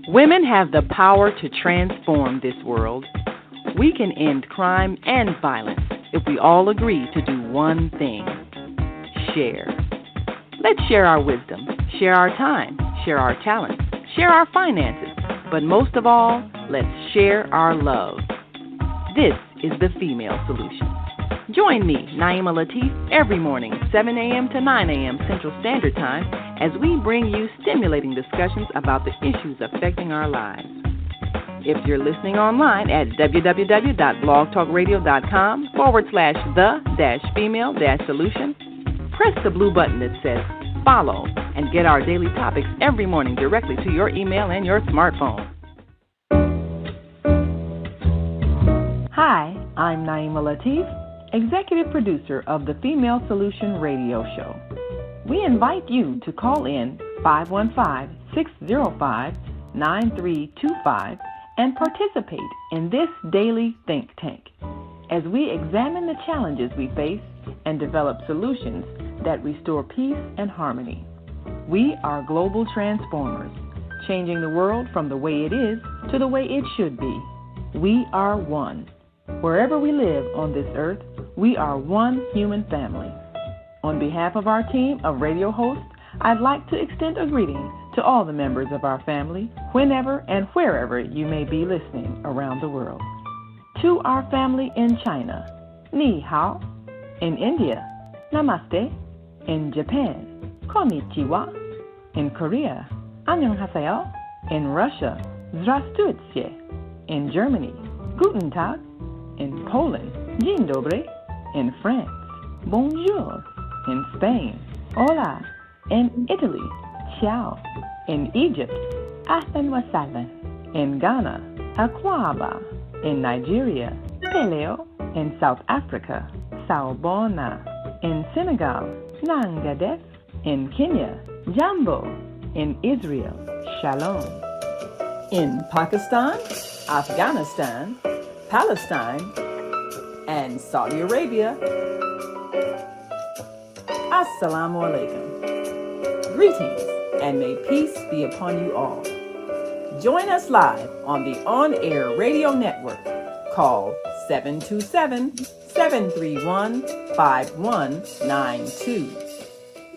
Women have the power to transform this world. We can end crime and violence if we all agree to do one thing: share. Let's share our wisdom, share our time, share our talents, share our finances, but most of all, let's share our love. This is the Female Solution. Join me, Naima Latif, every morning, 7 a.m. to 9 a.m. Central Standard Time, as we bring you stimulating discussions about the issues affecting our lives. If you're listening online at www.blogtalkradio.com/the-female-solution, press the blue button that says follow and get our daily topics every morning directly to your email and your smartphone. Hi, I'm Naima Latif, Executive Producer of the Female Solution Radio Show. We invite you to call in 515-605-9325 and participate in this daily think tank as we examine the challenges we face and develop solutions that restore peace and harmony. We are global transformers, changing the world from the way it is to the way it should be. We are one. Wherever we live on this earth, we are one human family. On behalf of our team of radio hosts, I'd like to extend a greeting to all the members of our family, whenever and wherever you may be listening around the world. To our family in China, Ni Hao. In India, Namaste. In Japan, Konnichiwa. In Korea, Annyeonghaseyo. In Russia, Здравствуйте. In Germany, Guten Tag. In Poland, Dzień dobry. In France, Bonjour. In Spain, Hola. In Italy, Ciao. In Egypt, Ahlan wa sahlan. In Ghana, Akwaba. In Nigeria, Peleo. In South Africa, Sawubona. In Senegal, Nangadef. In Kenya, Jambo. In Israel, Shalom. In Pakistan, Afghanistan, Palestine, and Saudi Arabia, Assalamu alaikum. Greetings, and may peace be upon you all. Join us live on the on-air radio network called 727-731-5192.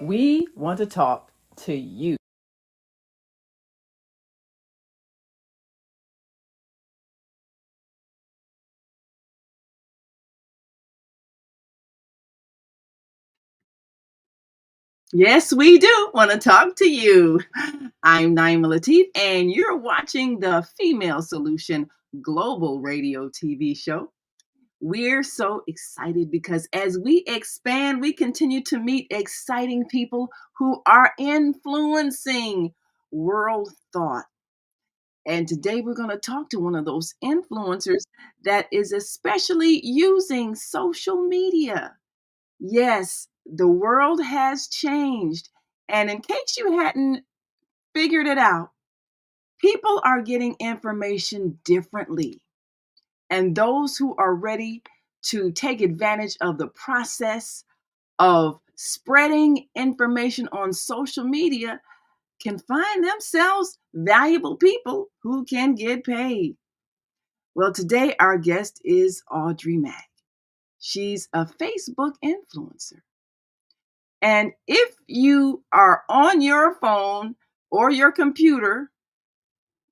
We want to talk to you. Yes, we do want to talk to you. I'm Naima Latif, and you're watching the Female Solution Global Radio TV show. We're so excited because as we expand, we continue to meet exciting people who are influencing world thought. And today we're going to talk to one of those influencers that is especially using social media. Yes, the world has changed. And in case you hadn't figured it out, people are getting information differently. And those who are ready to take advantage of the process of spreading information on social media can find themselves valuable people who can get paid. Well, today our guest is Audrey Mack. She's a Facebook influencer. And if you are on your phone or your computer,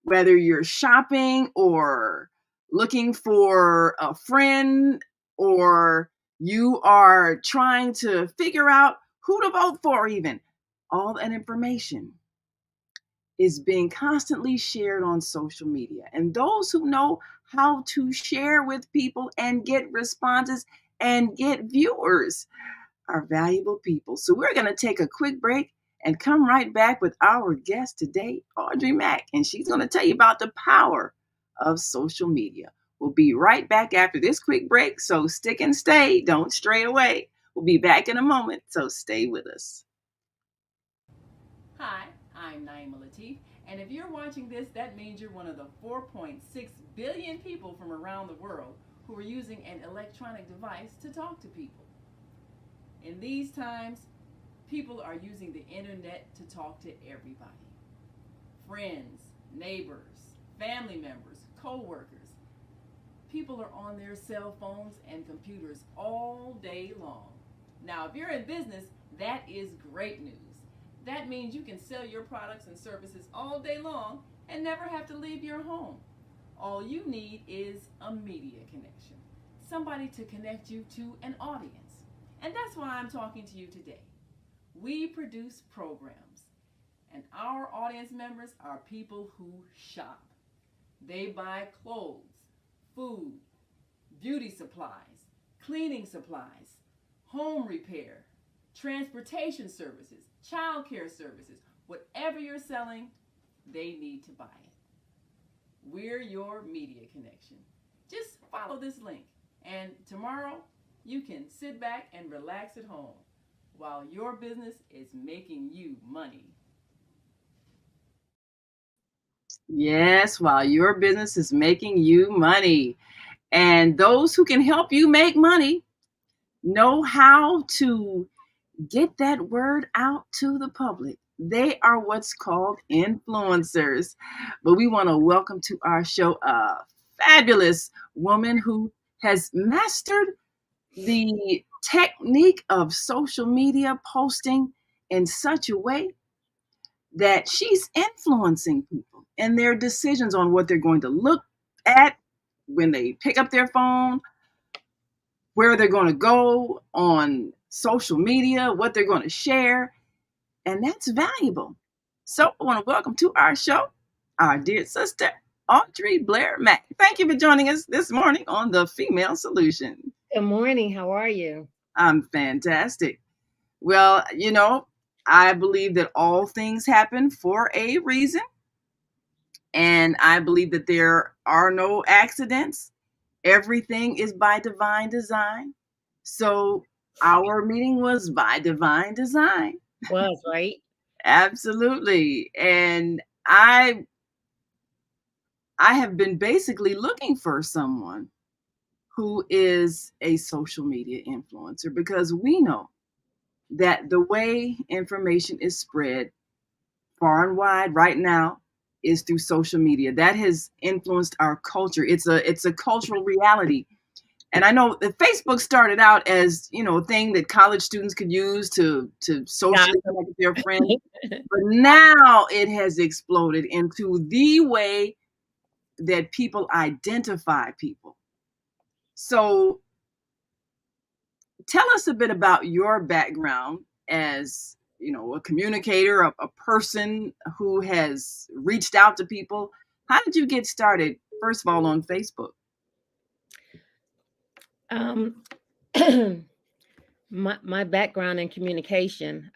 whether you're shopping or looking for a friend, or you are trying to figure out who to vote for, even, all that information is being constantly shared on social media. And those who know how to share with people and get responses and get viewers are valuable people. So we're going to take a quick break and come right back with our guest today, Audrey Mack, and she's going to tell you about the power of social media. We'll be right back after this quick break, so stick and stay. Don't stray away. We'll be back in a moment, so stay with us. Hi, I'm Naima Latif, and if you're watching this, that means you're one of the 4.6 billion people from around the world who are using an electronic device to talk to people. In these times, People are using the internet to talk to everybody: friends, neighbors, family members, co workers. People are on their cell phones and computers all day long. Now, if you're in business, that is great news. That means you can sell your products and services all day long and never have to leave your home. All you need is a media connection, somebody to connect you to an audience. And that's why I'm talking to you today. We produce programs, and our audience members are people who shop. They buy clothes, food, beauty supplies, cleaning supplies, home repair, transportation services, child care services. Whatever you're selling, they need to buy it. We're your media connection. Just follow this link, and tomorrow you can sit back and relax at home while your business is making you money. Yes, while your business is making you money. And those who can help you make money know how to get that word out to the public. They are what's called influencers. But we want to welcome to our show a fabulous woman who has mastered the technique of social media posting in such a way that she's influencing people and their decisions on what they're going to look at when they pick up their phone, where they're going to go on social media, what they're going to share, and that's valuable. So I want to welcome to our show our dear sister, Audrey Blair Mack. Thank you for joining us this morning on The Female Solution. Good morning. How are you? I'm fantastic. Well, I believe that all things happen for a reason, and I believe that there are no accidents. Everything is by divine design. So our meeting was by divine design. Was, right? Absolutely. And I have been basically looking for someone who is a social media influencer, because we know that the way information is spread far and wide right now is through social media. That has influenced our culture. It's a cultural reality. And I know that Facebook started out as, a thing that college students could use to socially connect with their friends. But now it has exploded into the way that people identify people. So tell us a bit about your background as, a communicator, a person who has reached out to people. How did you get started, first of all, on Facebook? My background in communication.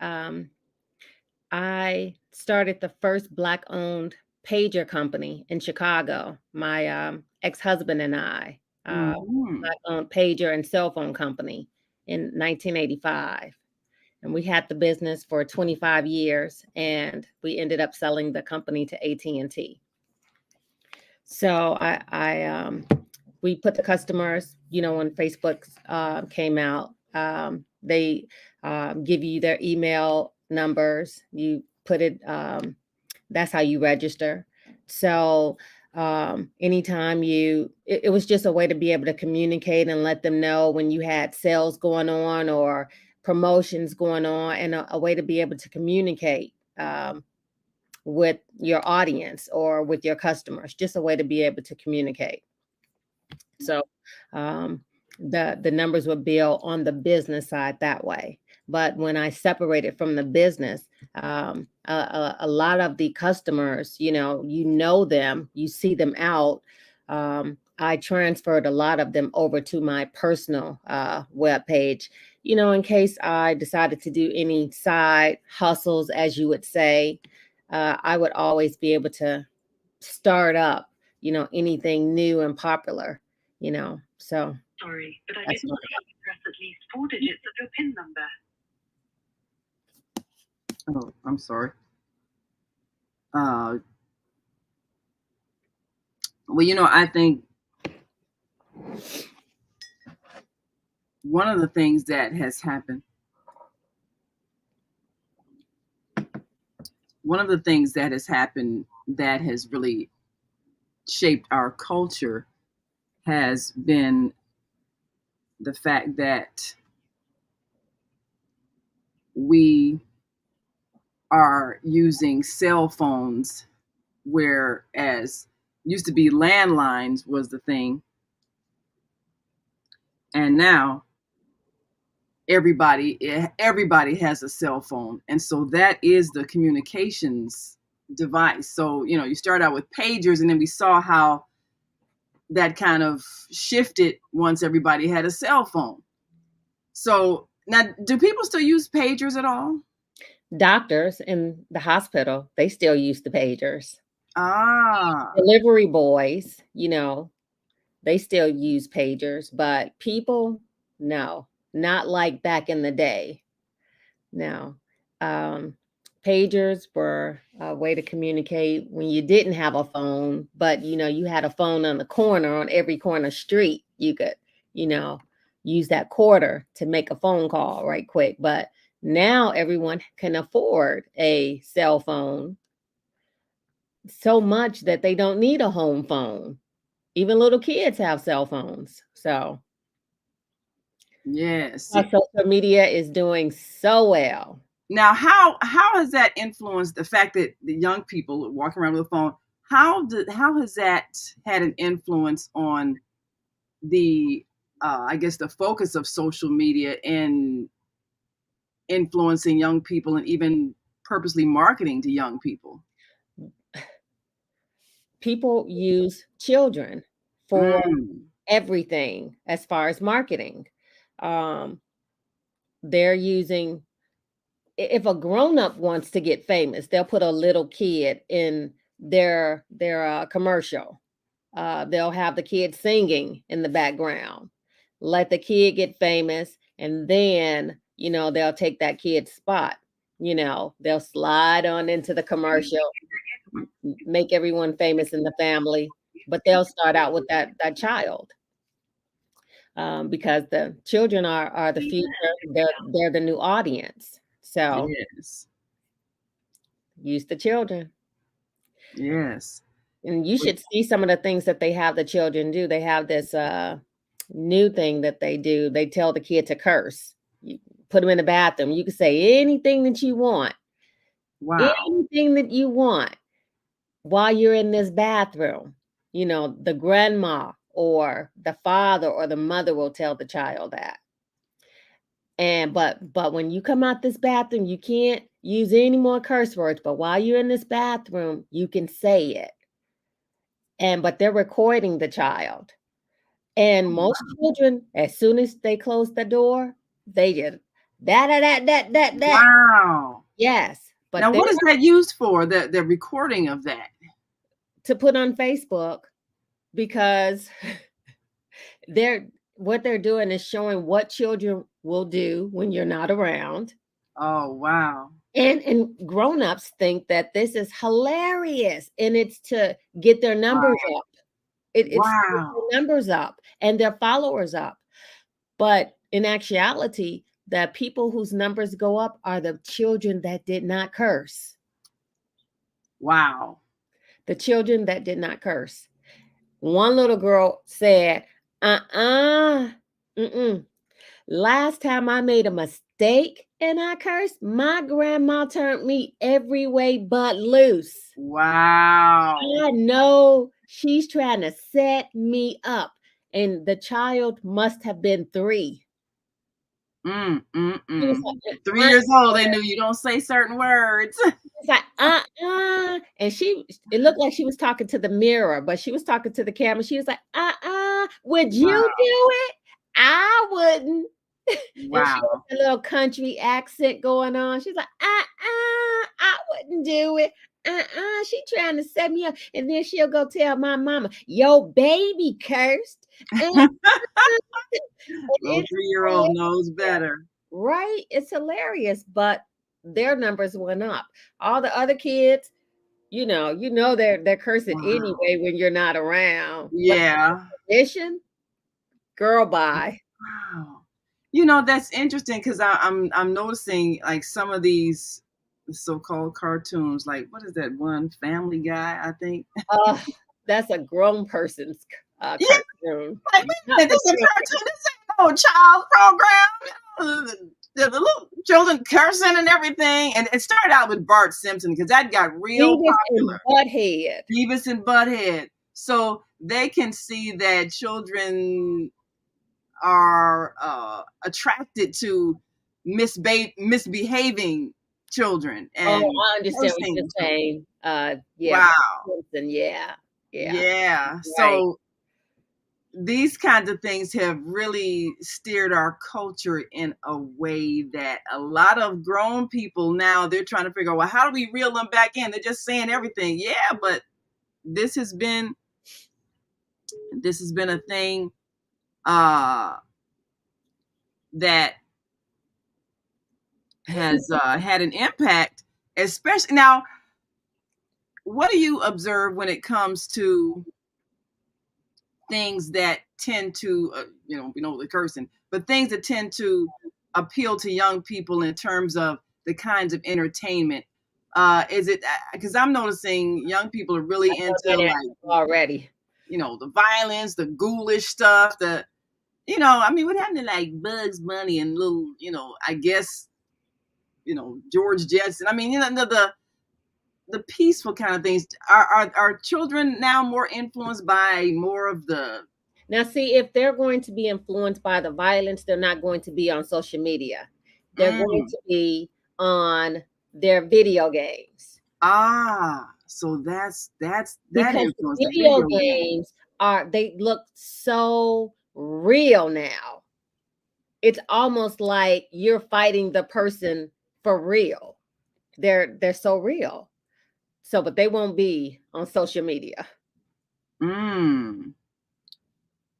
I started the first Black-owned pager company in Chicago. My ex-husband and I, Black-owned pager and cell phone company in 1985. And we had the business for 25 years, and we ended up selling the company to AT&T. So we put the customers, when Facebook came out, they give you their email numbers. You put it, that's how you register. So anytime it was just a way to be able to communicate and let them know when you had sales going on or promotions going on, and a way to be able to communicate with your audience or with your customers, just a way to be able to communicate. So the numbers would build on the business side that way. But when I separated from the business, a lot of the customers, you know them, you see them out. I transferred a lot of them over to my personal web page, in case I decided to do any side hustles, as you would say. I would always be able to start up, anything new and popular, so. Sorry, but I didn't press at least 4 digits of your PIN number. Oh, I'm sorry. Well, I think one of the things that has happened one of the things that has happened that has really shaped our culture has been the fact that we are using cell phones, whereas used to be landlines was the thing, and now everybody has a cell phone, and so that is the communications device. So you start out with pagers, and then we saw how that kind of shifted once everybody had a cell phone. So now, do people still use pagers at all? Doctors in the hospital, they still use the pagers. Ah, Delivery boys, they still use pagers, but people, no, not like back in the day. No. Um, Pagers were a way to communicate when you didn't have a phone, but you had a phone on the corner, on every corner street. You could, you know, use that quarter to make a phone call right quick. But now everyone can afford a cell phone so much that they don't need a home phone. Even little kids have cell phones. So yes. social media is doing so well. Now, how has that influenced the fact that the young people walking around with a phone? How has that had an influence on the I guess the focus of social media in influencing young people and even purposely marketing to young people? People use children for Mm, everything as far as marketing. They're using if a grown-up wants to get famous, they'll put a little kid in their commercial. They'll have the kid singing in the background. Let the kid get famous, and then they'll take that kid's spot. They'll slide on into the commercial, make everyone famous in the family, but they'll start out with that child. Because the children are the future. They're the new audience. So yes, use the children. yes. And you should see some of the things that they have the children do. They have this new thing that they do. They tell the kid to curse. You put them in the bathroom. You can say anything that you want. Wow, Anything that you want while you're in this bathroom. The grandma or the father or the mother will tell the child that. And but when you come out this bathroom, you can't use any more curse words. But while you're in this bathroom, you can say it. But they're recording the child. And most children, as soon as they close the door, they just that. wow. Yes, but Now, they're what is that used for? The recording of that? to put on Facebook because what they're doing is showing what children will do when you're not around. Oh, wow. And grown-ups think that this is hilarious, and it's to get their numbers up. It's to get Wow. their numbers up and their followers up. But in actuality, the people whose numbers go up are the children that did not curse. Wow. The children that did not curse. One little girl said, mm-mm. Last time I made a mistake and I cursed, my grandma turned me every way but loose. Wow. I know she's trying to set me up. And the child must have been 3. She was like, 3 years old, they knew you don't say certain words. it's like, and it looked like she was talking to the mirror, but she was talking to the camera. She was like, would you Wow. do it? I wouldn't. And she Wow. had a little country accent going on. She's like, I wouldn't do it. She trying to set me up. And then she'll go tell my mama, yo, baby cursed. And Little it's 3-year-old knows better. right. It's hilarious, but their numbers went up. All the other kids, they're cursing Wow. anyway when you're not around. But Yeah. tradition, girl, bye. Wow. That's interesting because I'm noticing like some of these so-called cartoons. Like, what is that one? Family Guy, I think. Uh, that's a grown person's Yeah, cartoon, like, wait a not minute, for this is a children. cartoon. This ain't no child program. The little children cursing and everything. And it started out with Bart Simpson because that got real Beavis popular. and Butthead. Beavis and Butthead. So they can see that children are attracted to misbehaving children Oh, and I understand what you're cursing children. saying. Yeah, Bart Wow. Simpson. Yeah, yeah, Yeah. right. So these kinds of things have really steered our culture in a way that a lot of grown people now they're trying to figure out, well, how do we reel them back in? They're just saying everything. Yeah, but this has been a thing that has had an impact, especially now. What do you observe when it comes to things that tend to, we know the cursing, but things that tend to appeal to young people in terms of the kinds of entertainment? Is it because I'm noticing young people are really I know into that like, answer already. the violence, the ghoulish stuff, what happened to like Bugs Bunny and little, I guess, George Jetson. The peaceful kind of things. Are children now more influenced by more of the Now, see, if they're going to be influenced by the violence, they're not going to be on social media. They're going mm, to be on their video games so that because the influence the video video game. games they look so real now. It's almost like you're fighting the person for real. They're so real. So, but they won't be on social media. Mm.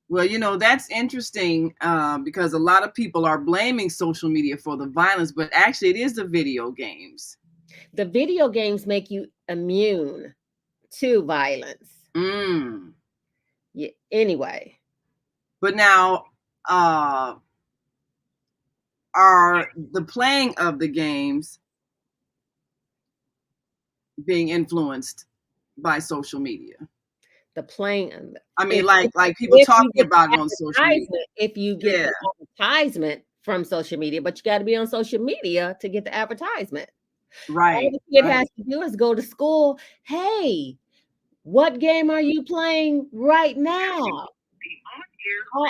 Well, that's interesting because a lot of people are blaming social media for the violence, but actually it is the video games. The video games make you immune to violence. Mm. Yeah, anyway, But now, are the playing of the games being influenced by social media? the playing Like people if you talking get about it the on social media. advertisement, if you get Yeah, the advertisement from social media, but you got to be on social media to get the advertisement. All right, the kid right. has to do is go to school. Hey, what game are you playing right now?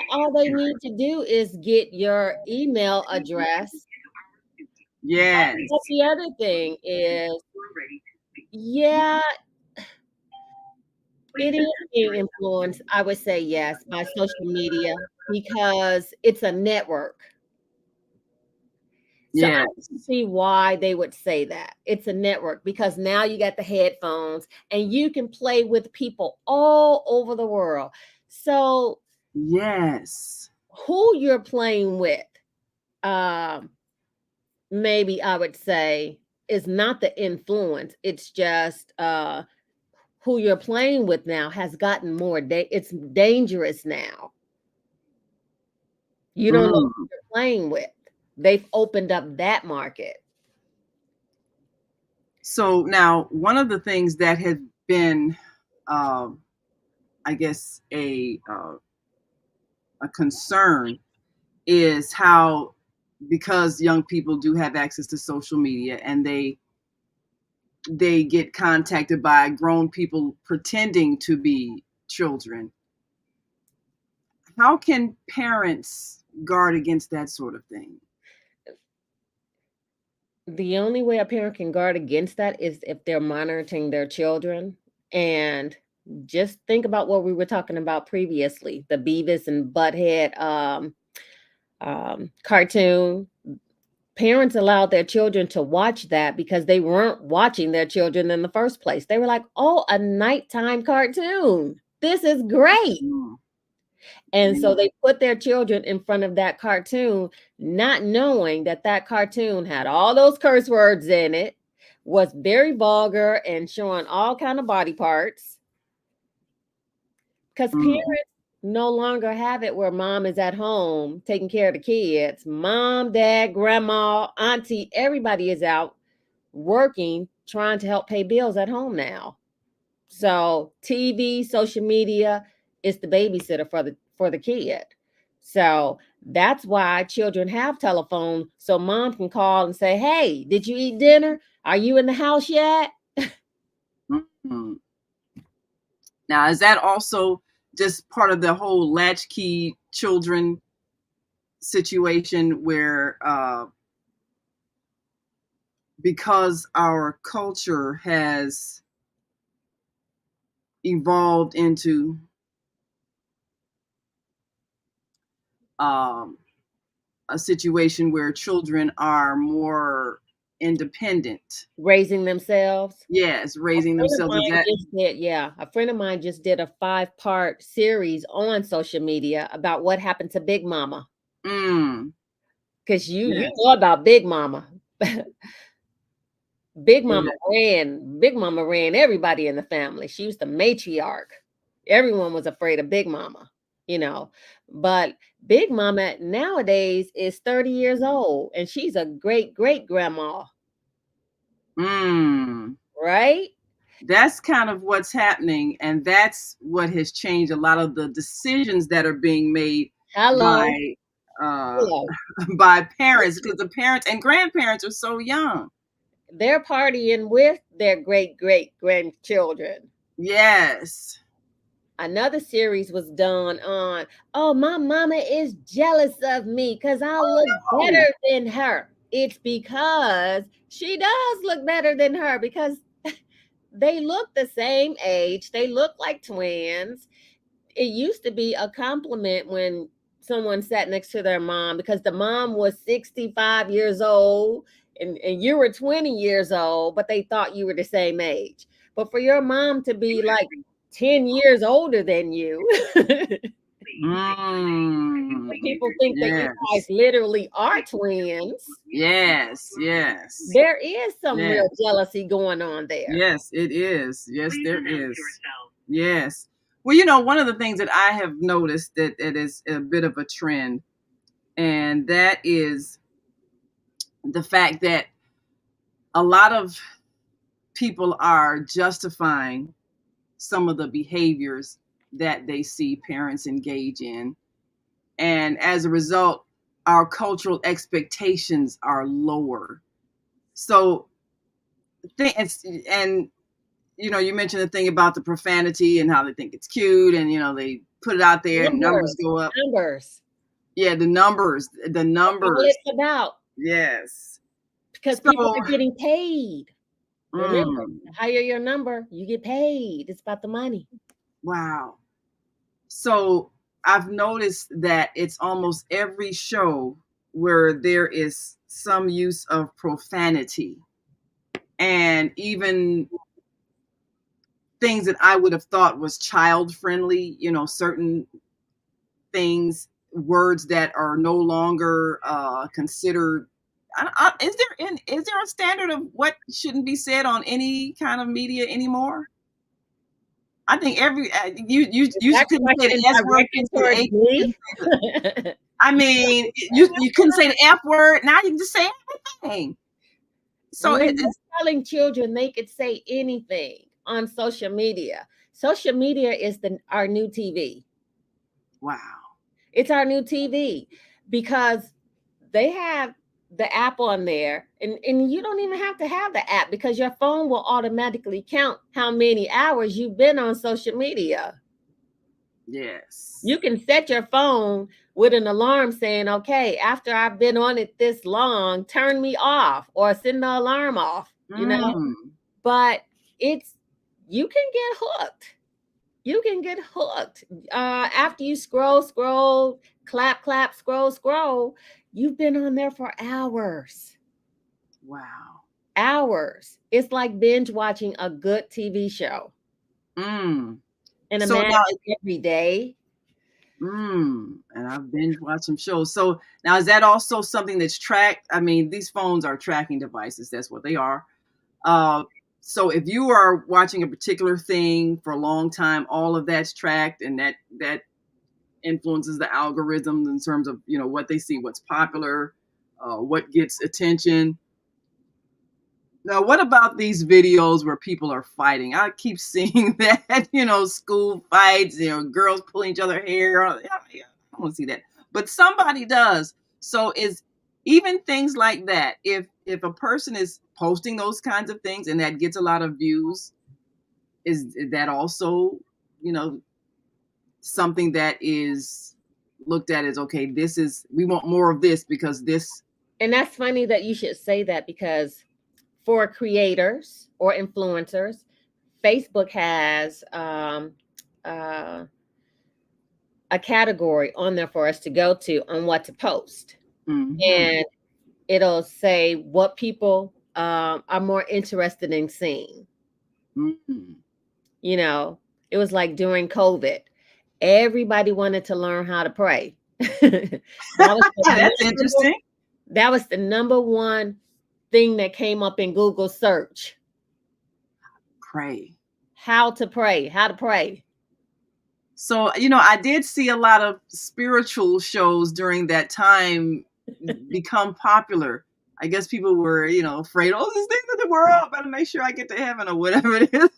All they need to do is get your email address. Yes. But the other thing is, yeah, it is being influenced, I would say yes, by social media because it's a network. So I Yes. can see why they would say that. It's a network because now you got the headphones and you can play with people all over the world. So Yes. who you're playing with, um, maybe I would say is not the influence. It's just who you're playing with now has gotten more it's dangerous now. You don't know who Mm. you're playing with. They've opened up that market. So now one of the things that has been, I guess, a concern is how, because young people do have access to social media and they get contacted by grown people pretending to be children. How can parents guard against that sort of thing? The only way a parent can guard against that is if they're monitoring their children. And just think about what we were talking about previously, the Beavis and Butthead cartoon. Parents allowed their children to watch that because they weren't watching their children in the first place. They were like, oh, a nighttime cartoon. This is great. Mm. And so Yeah. they put their children in front of that cartoon, not knowing that that cartoon had all those curse words in it, was very vulgar and showing all kind of body parts. Because Mm. parents no longer have it where mom is at home taking care of the kids. Mom, dad, grandma, auntie, everybody is out working, trying to help pay bills at home now. So TV, social media is the babysitter for the kid. So that's why children have telephones, so mom can call and say, "Hey, did you eat dinner? Are you in the house yet?" Mhm. Now, is that also just part of the whole latchkey children situation where because our culture has evolved into um, a situation where children are more independent? Raising themselves. Yes, A raising friend of themselves. Is mine that? just did, yeah, a friend of mine just did a 5-part series on social media about what happened to Big Mama. Mm, Because you yes, know about Big Mama. yeah. Big Mama ran everybody in the family. She was the matriarch. Everyone was afraid of Big Mama, you know. But Big Mama nowadays is 30 years old and she's a great grandma, Mm. right? That's kind of what's happening, and that's what has changed a lot of the decisions that are being made Hello. by uh Hello. by parents, because the parents and grandparents are so young. They're partying with their great grandchildren. Yes. Another series was done on, oh, my mama is jealous of me because I look Oh. better than her. It's because she does look better than her because they look the same age. They look like twins. It used to be a compliment when someone sat next to their mom because the mom was 65 years old and you were 20 years old, but they thought you were the same age. But for your mom to be like 10 years older than you, Mm. people think that you guys Yes. literally are twins. Yes. Yes. There is some Yes. real jealousy going on there. Yes, it is. Yes, Please there announce is. yourself. Yes. Well, one of the things that I have noticed that it is a bit of a trend, and that is the fact that a lot of people are justifying some of the behaviors that they see parents engage in. And as a result, our cultural expectations are lower. So, and you mentioned the thing about the profanity and how they think it's cute, and they put it out there and numbers Numbers, go up. numbers. Yeah, the That's all numbers. it's about Yes. because people So, are getting paid. Remember, mm, the higher your number, you get paid. It's about the money. wow. So I've noticed that it's almost every show where there is some use of profanity, and even things that I would have thought was child friendly, certain things, words that are no longer considered. Is there a standard of what shouldn't be said on any kind of media anymore? I think every Is you that couldn't say question the S word, directed couldn't say the towards A, me? couldn't say the, I mean, you couldn't say the F word. Now you can just say everything. So When you're it's telling children they could say anything on social media, social media is our new TV. wow. It's our new TV because they have the app on there, and you don't even have to have the app because your phone will automatically count how many hours you've been on social media. Yes. You can set your phone with an alarm saying, okay, after I've been on it this long, turn me off or send the alarm off. Mm, But it's, you can get hooked. You can get hooked. After you scroll, clap, scroll, you've been on there for hours. wow. Hours. It's like binge watching a good TV show. Mm. And So imagine now, every day. and I've binge watched some shows. So now, is that also something that's tracked? I mean, these phones are tracking devices. That's what they are. Uh, so if you are watching a particular thing for a long time, all of that's tracked, and that influences the algorithms in terms of what they see, what's popular, what gets attention. Now, what about these videos where people are fighting? I keep seeing that, school fights, girls pulling each other hair. Yeah, yeah, I don't want to see that. But somebody does. So is even things like that, if a person is posting those kinds of things and that gets a lot of views, is that also, you know, something that is looked at as okay, we want more of this because this. And that's funny that you should say that, because for creators or influencers, Facebook has uh, a category on there for us to go to on what to post. Mhm. And it'll say what people are more interested in seeing. Mhm. You know, it was like during COVID, everybody wanted to learn how to pray. that was That's the number, interesting. that was the number one thing that came up in Google search. Pray. How to pray, how to pray. So, I did see a lot of spiritual shows during that time become popular. I guess people were, afraid, oh, this thing of the world, better make sure I get to heaven or whatever it is.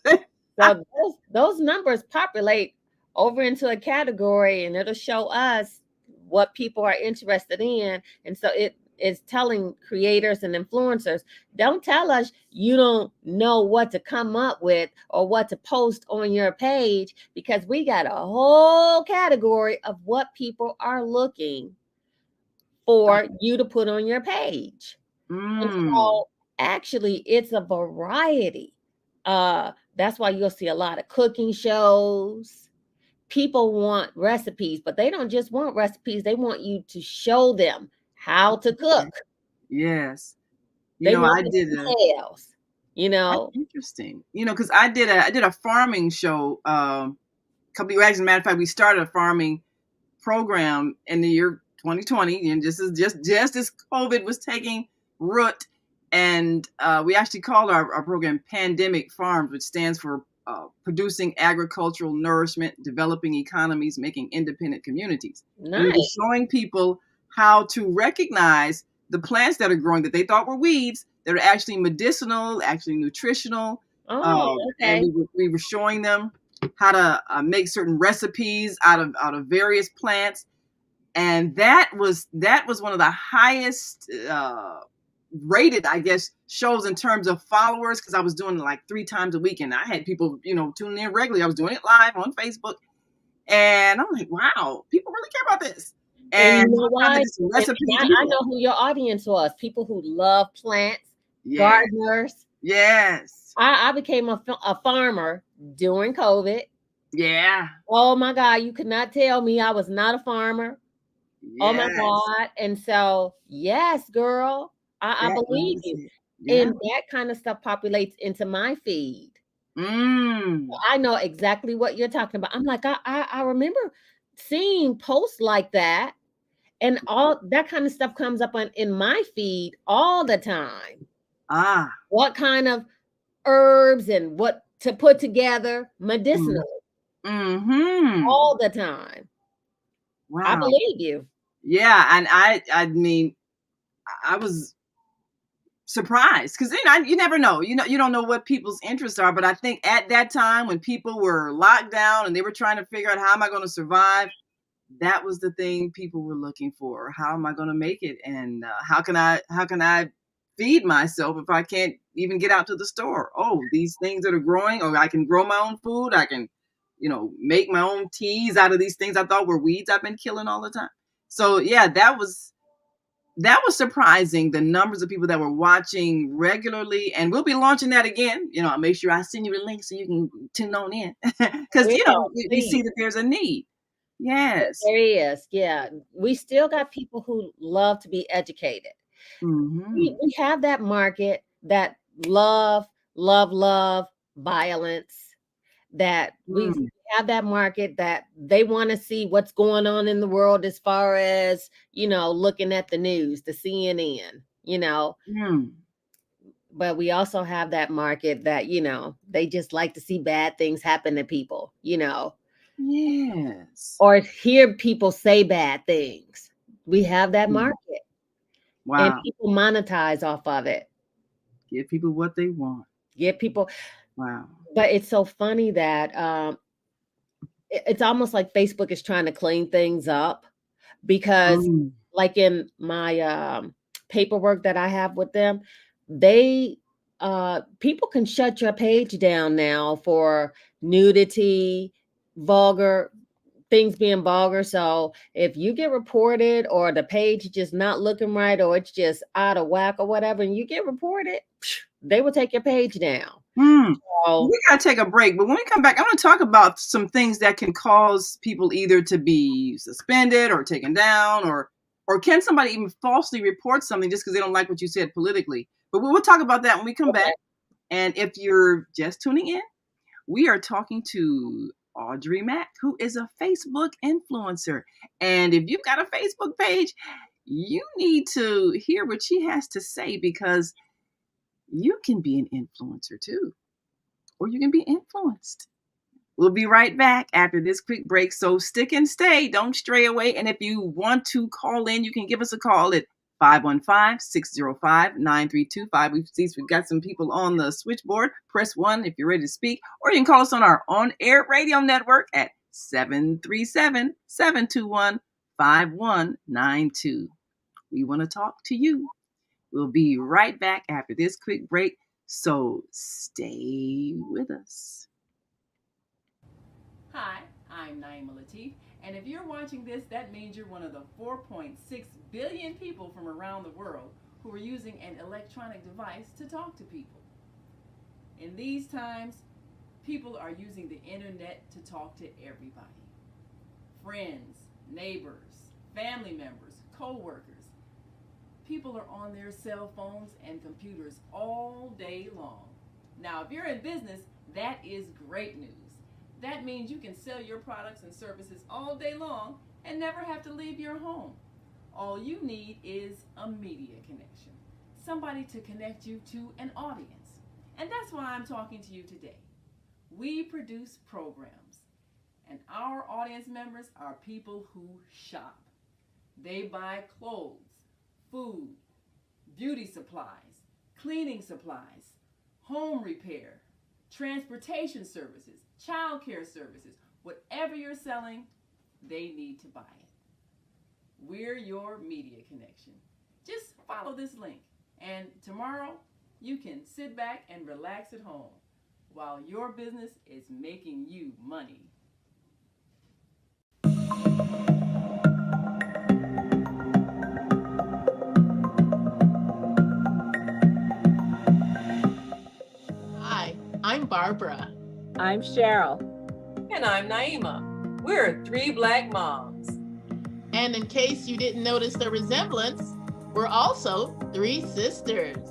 So those numbers populate over into a category, and it'll show us what people are interested in. And so it is telling creators and influencers, don't tell us you don't know what to come up with or what to post on your page, because we got a whole category of what people are looking for you to put on your page. And Mm. so actually it's a variety. That's why you'll see a lot of cooking shows. People want recipes, but they don't just want recipes. They want you to show them how to cook. Yes. They want I the did details, you that's know. interesting. Because I did a farming show couple of years. As a matter of fact, we started a farming program in the year 2020, and just as COVID was taking root, and we actually called our program Pandemic Farms, which stands for producing agricultural nourishment, developing economies, making independent communities. And we were Nice. showing people how to recognize the plants that are growing that they thought were weeds that are actually medicinal, actually nutritional. Oh, And okay. we were showing them how to make certain recipes out of various plants, and that was one of the highest rated, I guess, shows in terms of followers, because I was doing it like 3 times a week, and I had people tuning in regularly. I was doing it live on Facebook, and I'm like, wow, people really care about this. And And you know sometimes I why? did some And recipes, and I people, know who your audience was. People who love plants, yeah, gardeners. yes, I became a farmer during COVID. yeah, Oh my God, you could not tell me I was not a farmer. Oh my yes, God. And so, yes, girl, I that believe was you. it. Yeah. And that kind of stuff populates into my feed. Mm. I know exactly what you're talking about. I'm like, I remember seeing posts like that, and all that kind of stuff comes up in my feed all the time. Ah. What kind of herbs and what to put together Mm. medicinally Mhm. all the time. I Wow. believe you. Yeah, and I mean, I was surprised because you never know. You don't know what people's interests are. But I think at that time when people were locked down and they were trying to figure out how am I going to survive, that was the thing people were looking for. How am I going to make it, and how can I feed myself if I can't even get out to the store? Oh, these things that are growing, or I can grow my own food. I can, make my own teas out of these things I thought were weeds I've been killing all the time. So yeah, that was surprising, the numbers of people that were watching regularly, and we'll be launching that again. I'll make sure I send you a link so you can tune on in because Will, we see please. that there's a need. Yes. There is. Yeah. We still got people who love to be educated. Mhm. We have that market that love, love violence, that we Mm. have that market that they want to see what's going on in the world as far as, looking at the news, the CNN. Mm. But we also have that market that, they just like to see bad things happen to people, Yes. or hear people say bad things. We have that Mm. market, and Wow. people monetize off of it. Give people what they want. Give people. Wow. But it's so funny that it's almost like Facebook is trying to clean things up because, like in my paperwork that I have with them, they people can shut your page down now for nudity, vulgar things being vulgar. So if you get reported or the page just not looking right or it's just out of whack or whatever, and you get reported, they will take your page down. So, we gotta take a break, but when we come back, I'm gonna talk about some things that can cause people either to be suspended or taken down, or can somebody even falsely report something just because they don't like what you said politically. But we'll talk about that when we come back. And if you're just tuning in, we are talking to Audrey Mack, who is a Facebook influencer. And if you've got a Facebook page, you need to hear what she has to say, because you can be an influencer too, or you can be influenced. We'll be right back after this quick break, so stick and stay. Don't stray away. And if you want to call in, you can give us a call at 515-605-9325. We've got some people on the switchboard. Press 1 if you're ready to speak, or you can call us on our on-air radio network at 737-721-5192. We want to talk to you. We'll be right back after this quick break, so stay with us. Hi, I'm Naima Latif, and if you're watching this, that means you're one of the 4.6 billion people from around the world who are using an electronic device to talk to people. In these times, people are using the internet to talk to everybody. Friends, neighbors, family members, co-workers. People are on their cell phones and computers all day long. Now, if you're in business, that is great news. That means you can sell your products and services all day long and never have to leave your home. All you need is a media connection, somebody to connect you to an audience. And that's why I'm talking to you today. We produce programs, and our audience members are people who shop. They buy clothes, food, beauty supplies, cleaning supplies, home repair, transportation services, child care services. Whatever you're selling, they need to buy it. We're your media connection. Just follow this link, and tomorrow you can sit back and relax at home while your business is making you money. Hi, I'm Barbara. I'm Cheryl. And I'm Naima. We're 3 Black moms. And in case you didn't notice the resemblance, we're also 3 sisters.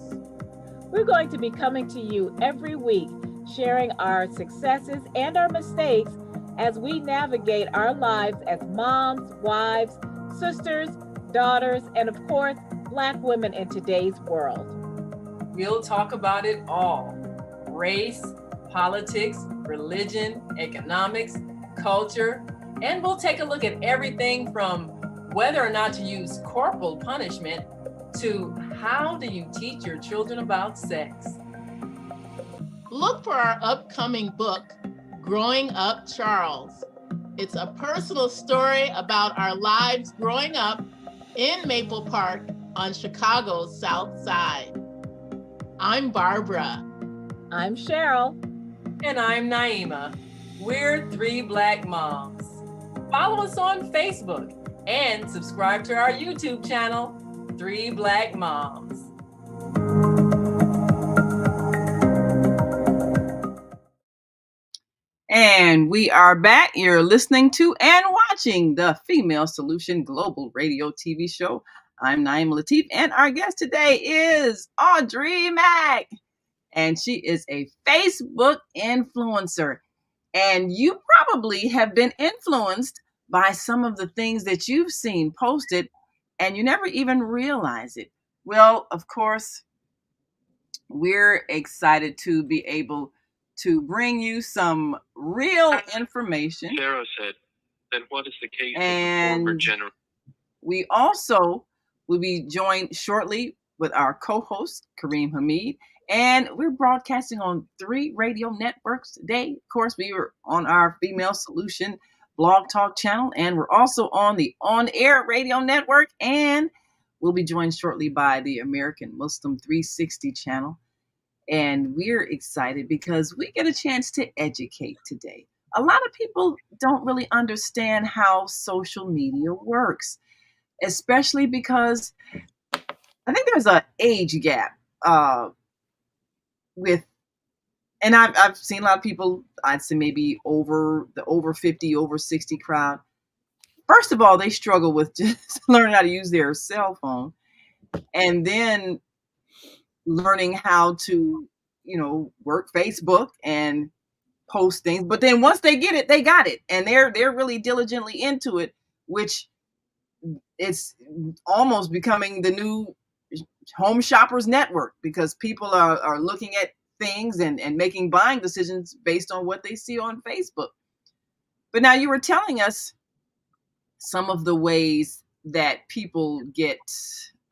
We're going to be coming to you every week, sharing our successes and our mistakes as we navigate our lives as moms, wives, sisters, daughters, and of course, Black women in today's world. We'll talk about it all: race, politics, religion, economics, culture, and we'll take a look at everything from whether or not to use corporal punishment to how do you teach your children about sex. Look for our upcoming book, Growing Up Charles. It's a personal story about our lives growing up in Maple Park on Chicago's South Side. I'm Barbara. I'm Cheryl. And I'm Naima. We're 3 Black moms. Follow us on Facebook and subscribe to our YouTube channel, 3 Black Moms. And we are back. You're listening to and watching the Female Solution Global Radio TV show. I'm Naima Latif, and our guest today is Audrey Mack. And she is a Facebook influencer. And you probably have been influenced by some of the things that you've seen posted, and you never even realize it. Well, of course, we're excited to be able to bring you some real information. Pharaoh said, then what is the case and of the former general? We also will be joined shortly with our co-host, Kareem Hamid, And we're broadcasting on 3 radio networks today. Of course, we are on our Female Solution Blog Talk channel, and we're also on the On Air Radio Network. And we'll be joined shortly by the American Muslim 360 channel. And we're excited because we get a chance to educate today. A lot of people don't really understand how social media works, especially because I think there's an age gap with, and I've seen a lot of people, I'd say maybe over 50, over 60 crowd. First of all, they struggle with just learning how to use their cell phone, and then learning how to, work Facebook and post things. But then once they get it, they got it, and they're really diligently into it, which it's almost becoming the new home shoppers network, because people are looking at things and making buying decisions based on what they see on Facebook. But now you were telling us some of the ways that people get,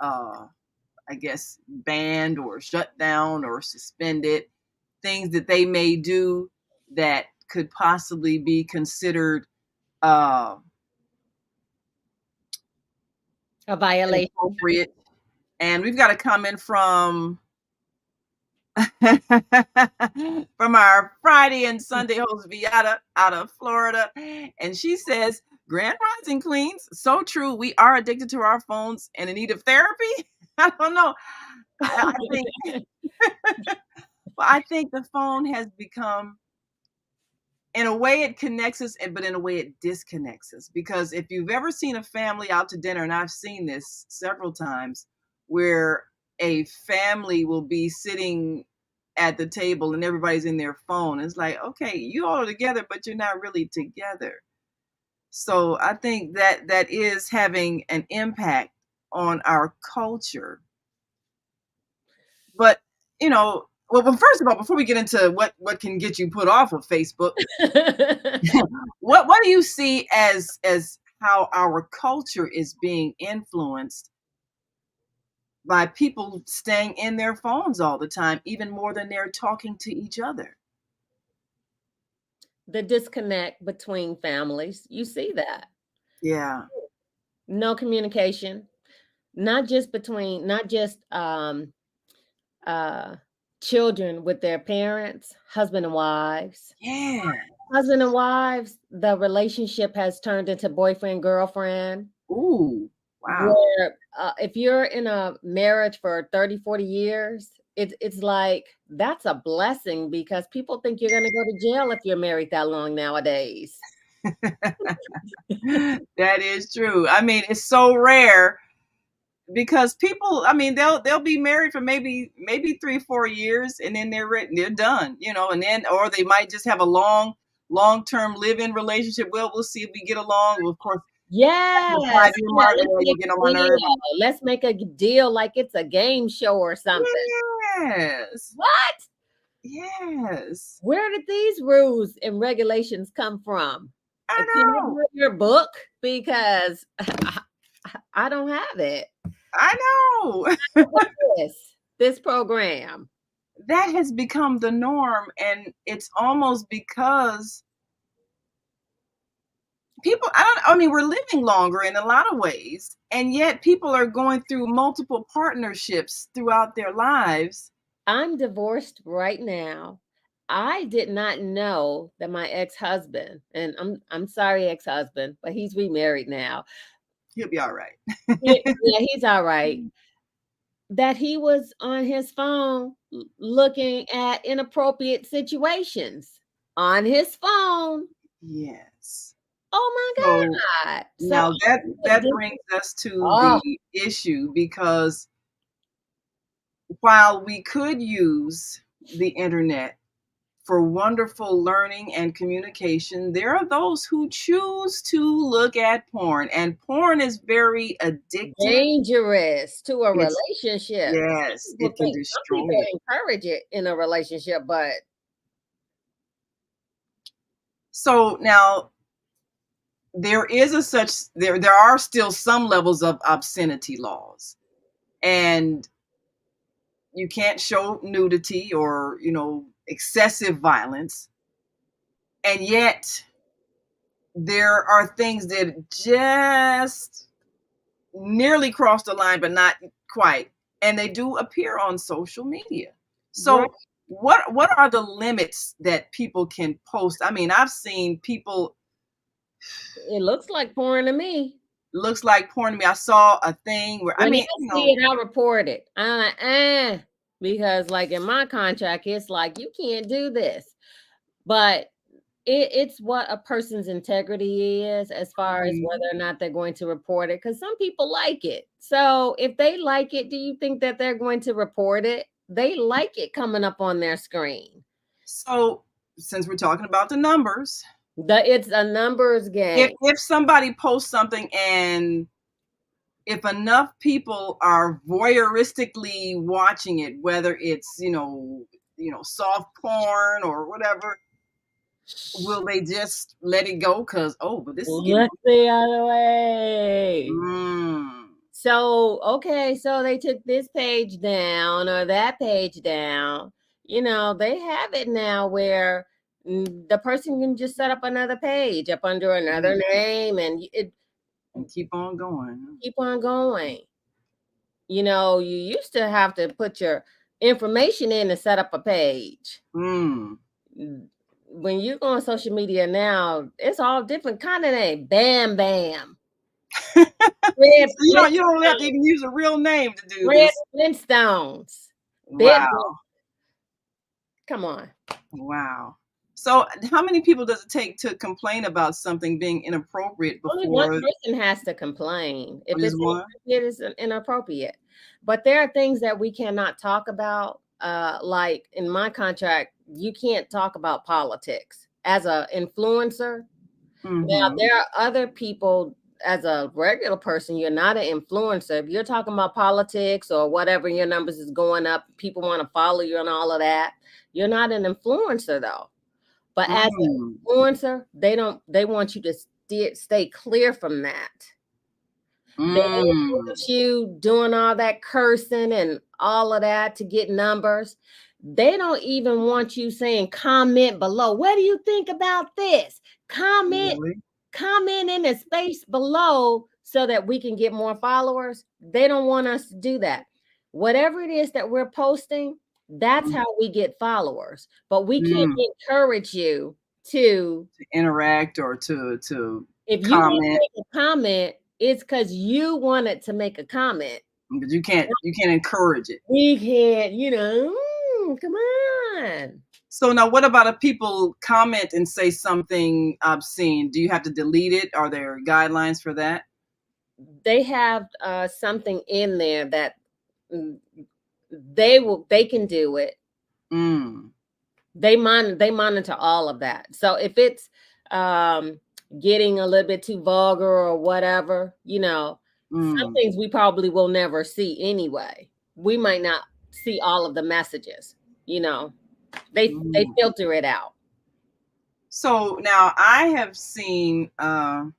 I guess, banned or shut down or suspended, things that they may do that could possibly be considered A violation. inappropriate. And we've got a comment from from our Friday and Sunday host Viata out of Florida. And she says, Grand Rising Queens, so true. We are addicted to our phones and in need of therapy. I don't know. I think the phone has become, in a way it connects us, but in a way it disconnects us. Because if you've ever seen a family out to dinner, and I've seen this several times, where a family will be sitting at the table and everybody's in their phone, it's like, okay, you all are together, but you're not really together. So I think that is having an impact on our culture. But, well, first of all, before we get into what can get you put off of Facebook, what do you see as how our culture is being influenced by people staying in their phones all the time, even more than they're talking to each other? The disconnect between families, you see that. Yeah. No communication, not just children with their parents, husband and wives. Yeah. Husband and wives, the relationship has turned into boyfriend, girlfriend. Ooh, wow. Where if you're in a marriage for 30, 40 years, it's like, that's a blessing, because people think you're going to go to jail if you're married that long nowadays. That is true. I mean, it's so rare, because people, I mean, they'll be married for maybe 3-4 years, and then they're done, and then, or they might just have a long-term live-in relationship. Well, we'll see if we get along. Well, of course, yes, let's make a deal like it's a game show or something. Yes. What? Yes. Where did these rules and regulations come from? I know. Can you read your book? Because I don't have it. I know. This program. That has become the norm, and it's almost because people, we're living longer in a lot of ways, and yet people are going through multiple partnerships throughout their lives. I'm divorced right now. I did not know that my ex-husband, and I'm sorry, ex-husband, but he's remarried now. He'll be all right. Yeah, he's all right. That he was on his phone looking at inappropriate situations on his phone. Yes. Oh my God. Now that brings us to the issue, because while we could use the internet for wonderful learning and communication, there are those who choose to look at porn, and porn is very addictive. Dangerous to a relationship. Yes, it can destroy. Some people encourage it in a relationship, but. So now there are still some levels of obscenity laws. And you can't show nudity or, excessive violence. And yet there are things that just nearly cross the line, but not quite. And they do appear on social media. So Right. what are the limits that people can post? I mean, I've seen people, It looks like porn to me. looks like porn to me. I saw a thing where, I When mean, I see it, I report it. Because like in my contract, it's like you can't do this. But it's what a person's integrity is as far as whether or not they're going to report it. Because some people like it. So if they like it, do you think that they're going to report it? They like it coming up on their screen. So since we're talking about the numbers, It's a numbers game. if somebody posts something and if enough people are voyeuristically watching it, whether it's soft porn or whatever, will they just let it go? Because but this is Let's the other way. Mm. So okay, so they took this page down or that page down. They have it now where the person can just set up another page up under another name and And keep on going. keep on going. You used to have to put your information in to set up a page. Mm. When you go on social media now, it's all different kind of name. Bam Bam. Red you don't have to even use a real name to do Red this. Flintstones. Wow. Come on. Wow. So how many people does it take to complain about something being inappropriate before? Only one person has to complain. If Just one? it is inappropriate. But there are things that we cannot talk about. Like in my contract, you can't talk about politics as an influencer. Now, there are other people, as a regular person, you're not an influencer. If you're talking about politics or whatever, your numbers is going up, people want to follow you and all of that, you're not an influencer though. But as an influencer, they want you to stay clear from that. They don't want you doing all that cursing and all of that to get numbers. They don't even want you saying comment below. What do you think about this? Comment in the space below so that we can get more followers. They don't want us to do that. Whatever it is that we're posting, that's how we get followers. But we can't encourage you to interact or to if you want to make a comment, it's because you wanted to make a comment. But you can't encourage it. We can't, come on. So now what about if people comment and say something obscene? Do you have to delete it? Are there guidelines for that? They have something in there that they can do it. They monitor all of that. So if it's getting a little bit too vulgar or whatever, some things we probably will never see anyway. We might not see all of the messages, they filter it out. So now I have seen and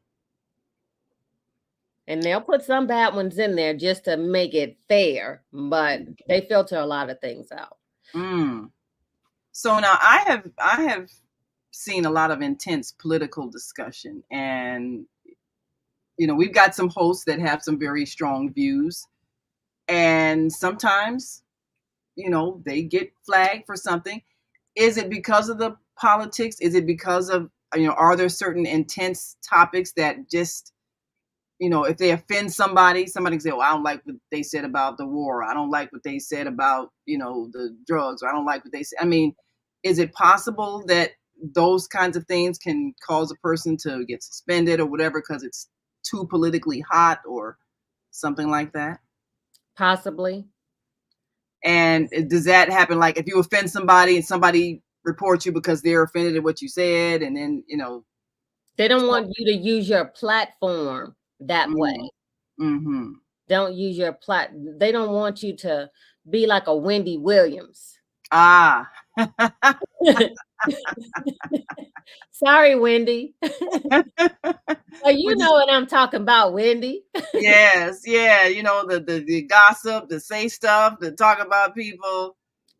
they'll put some bad ones in there just to make it fair, but they filter a lot of things out. So now I have seen a lot of intense political discussion, and we've got some hosts that have some very strong views, and sometimes they get flagged for something. Is it because of the politics? Is it because of are there certain intense topics that just if they offend somebody can say, well, I don't like what they said about the war. I don't like what they said about, the drugs, or I don't like what they said. I mean, is it possible that those kinds of things can cause a person to get suspended or whatever because it's too politically hot or something like that? Possibly. And does that happen? Like if you offend somebody and somebody reports you because they're offended at what you said, and then, they don't want you to use your platform that way. Don't use your they don't want you to be like a Wendy Williams. Sorry, Wendy. Well, you know what I'm talking about, Wendy. Yes, yeah, the gossip, to say stuff, to talk about people.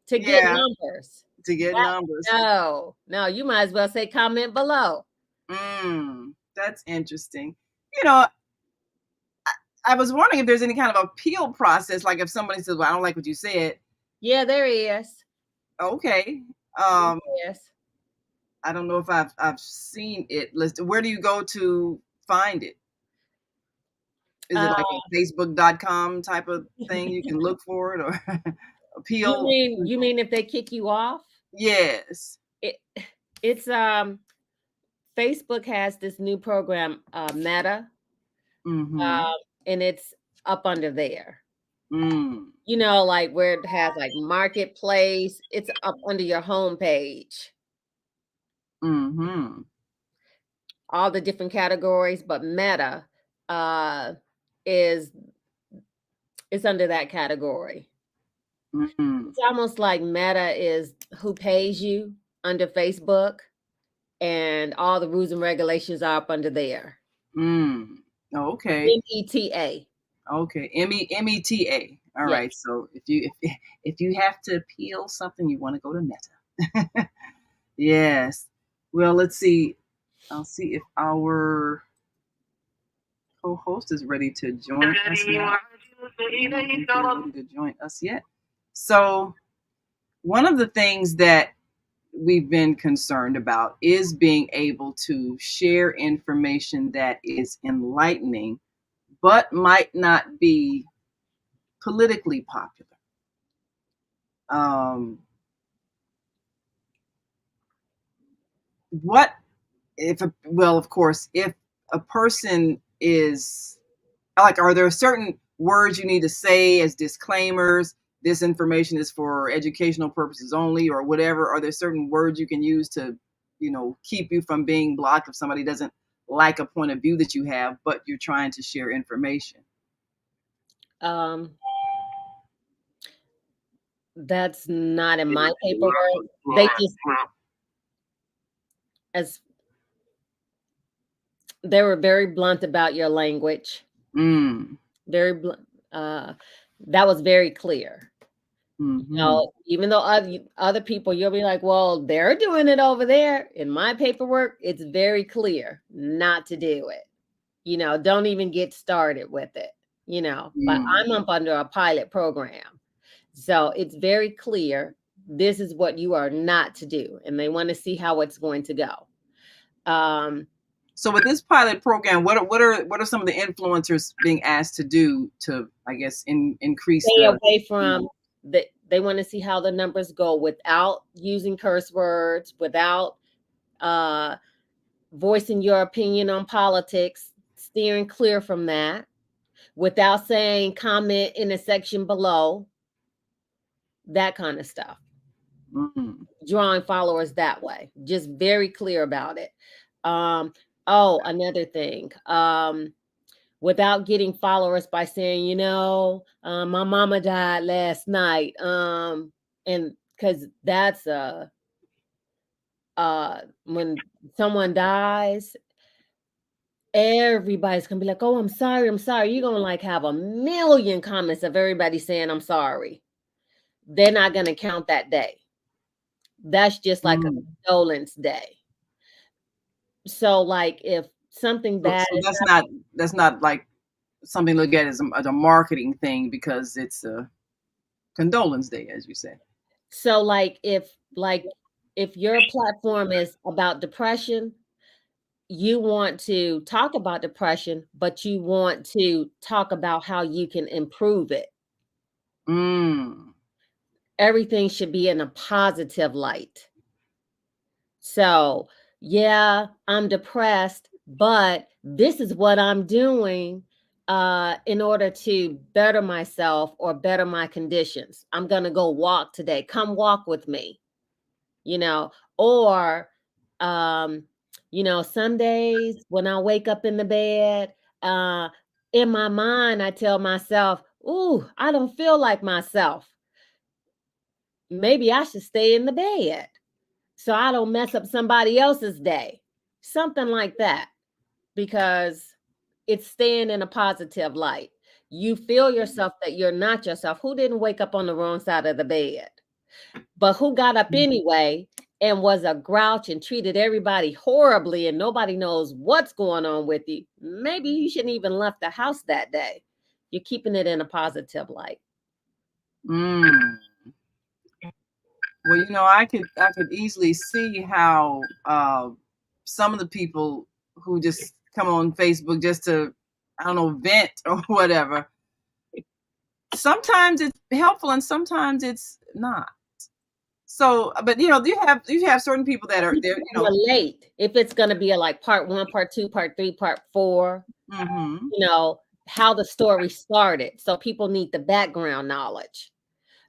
To get Yeah, numbers. to get numbers. No, you might as well say comment below. That's interesting. You know, I was wondering if there's any kind of appeal process, like if somebody says, "Well, I don't like what you said." Yeah, there is. Okay. Yes. I don't know if I've seen it listed. Where do you go to find it? Is it like a Facebook.com type of thing you can look for it, or appeal? You mean if they kick you off? Yes. It's Facebook has this new program, Meta, and it's up under there. Like where it has like marketplace, it's up under your homepage. All the different categories, but Meta is under that category. It's almost like Meta is who pays you under Facebook, and all the rules and regulations are up under there. Okay. META. Okay. META. All right. So if you have to appeal something, you want to go to Meta. Yes. Well, let's see. I'll see if our co-host is ready to join us now. I don't think they're ready to join us yet. So one of the things that we've been concerned about is being able to share information that is enlightening, but might not be politically popular. What if, of course, if a person is like, are there certain words you need to say as disclaimers? This information is for educational purposes only, or whatever. Are there certain words you can use to, keep you from being blocked if somebody doesn't like a point of view that you have, but you're trying to share information? That's not in my paperwork. They were very blunt about your language. Very blunt. That was very clear. Even though other people, you'll be like, well, they're doing it over there. In my paperwork, it's very clear not to do it. Don't even get started with it. But I'm up under a pilot program. So it's very clear. This is what you are not to do. And they want to see how it's going to go. So with this pilot program, what are some of the influencers being asked to do to, I guess, increase stay away from they want to see how the numbers go without using curse words, without voicing your opinion on politics, steering clear from that, without saying comment in the section below, that kind of stuff. Drawing followers that way. Just very clear about it. Another thing. Without getting followers by saying, my mama died last night. And because that's when someone dies, everybody's gonna be like, oh, I'm sorry. You're gonna like have a million comments of everybody saying I'm sorry. They're not gonna count that day. That's just like a condolence day. So like if something bad that's not like something to look at as a marketing thing, because it's a condolence day, as you said. So like if your platform is about depression, you want to talk about depression, but you want to talk about how you can improve it. Everything should be in a positive light. So, yeah, I'm depressed, but this is what I'm doing in order to better myself or better my conditions. I'm going to go walk today. Come walk with me, or, some days when I wake up in the bed, in my mind, I tell myself, ooh, I don't feel like myself. Maybe I should stay in the bed so I don't mess up somebody else's day. Something like that. Because it's staying in a positive light. You feel yourself that you're not yourself. Who didn't wake up on the wrong side of the bed? But who got up anyway and was a grouch and treated everybody horribly and nobody knows what's going on with you? Maybe you shouldn't even left the house that day. You're keeping it in a positive light. Mm. Well, I could easily see how some of the people who just come on Facebook just to, I don't know, vent or whatever. Sometimes it's helpful and sometimes it's not. So, but you have certain people that are there, relate if it's going to be like part 1, part 2, part 3, part 4. Mm-hmm. How the story started. So people need the background knowledge.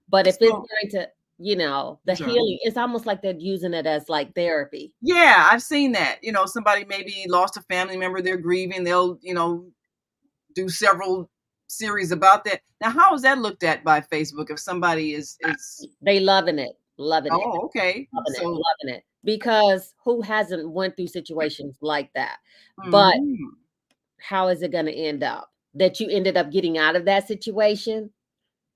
But if it's going to, the healing, it's almost like they're using it as like therapy. Yeah, I've seen that. Somebody maybe lost a family member, they're grieving, they'll, do several series about that. Now, how is that looked at by Facebook if somebody is they loving it. Loving it. Oh, okay. Loving it. Because who hasn't went through situations like that? But how is it going to end up? That you ended up getting out of that situation?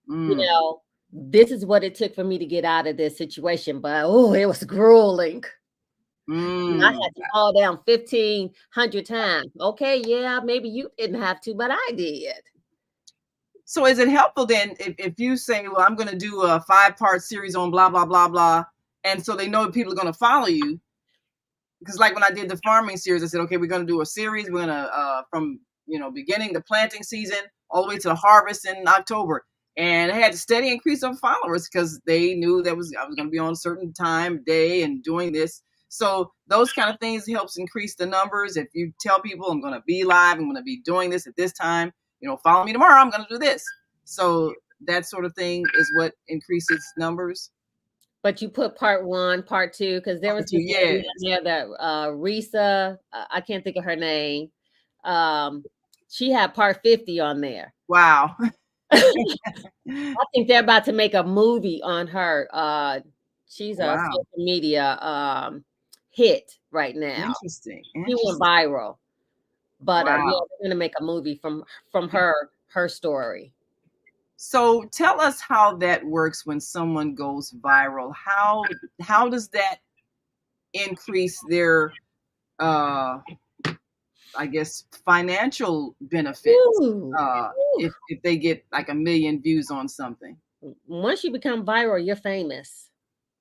This is what it took for me to get out of this situation, but it was grueling. I had to fall down 1,500 times. Okay, yeah, maybe you didn't have to, but I did. So is it helpful then if you say, well, I'm going to do a 5-part series on blah, blah, blah, blah, and so they know people are going to follow you? Because like when I did the farming series, I said, okay, we're going to do a series. We're going to, from, beginning the planting season all the way to the harvest in October. And I had a steady increase of followers because they knew I was going to be on a certain time, day, and doing this. So those kind of things helps increase the numbers. If you tell people I'm going to be live, I'm going to be doing this at this time, follow me tomorrow, I'm going to do this. So that sort of thing is what increases numbers. But you put part 1, part 2, because there was this lady there that Risa, I can't think of her name. She had part 50 on there. Wow. I think they're about to make a movie on her. She's a social media hit right now. Interesting. She went viral. But yeah, they're going to make a movie from her story. So tell us how that works when someone goes viral. How does that increase their I guess financial benefits if they get like 1 million views on something? Once you become viral, you're famous.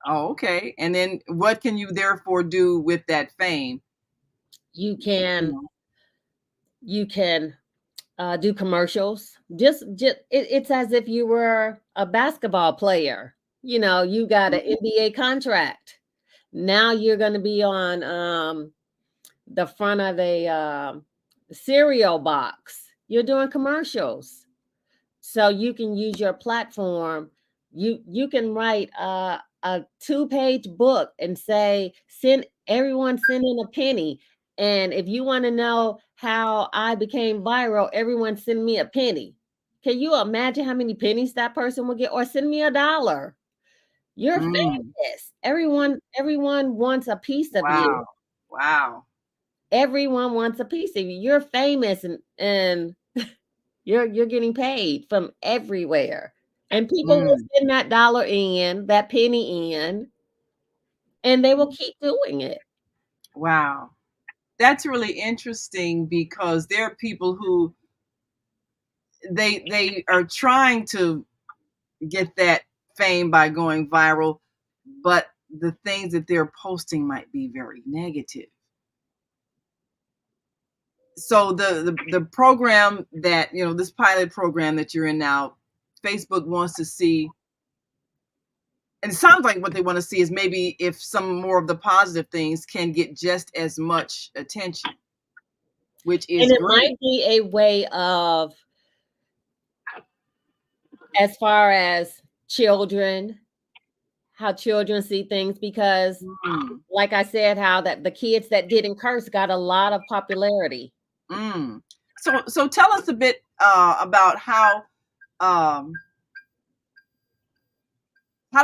Oh, okay. And then what can you therefore do with that fame? You can do commercials. Just it's as if you were a basketball player. You got an NBA contract. Now you're going to be on the front of a cereal box. You're doing commercials. So you can use your platform. You can write a 2-page book and say, send in a penny. And if you want to know how I became viral, everyone send me a penny. Can you imagine how many pennies that person will get? Or send me $1. You're famous. Everyone wants a piece of you. Wow. Everyone wants a piece of you. You're famous and you're getting paid from everywhere. And people will send that $1 in, that penny in, and they will keep doing it. Wow. That's really interesting because there are people who they are trying to get that fame by going viral, but the things that they're posting might be very negative. So the program that, this pilot program that you're in now, Facebook wants to see, and it sounds like what they want to see is maybe if some more of the positive things can get just as much attention, which is great. Might be a way of, as far as children, how children see things, because like I said, how that the kids that didn't curse got a lot of popularity. So tell us a bit about how do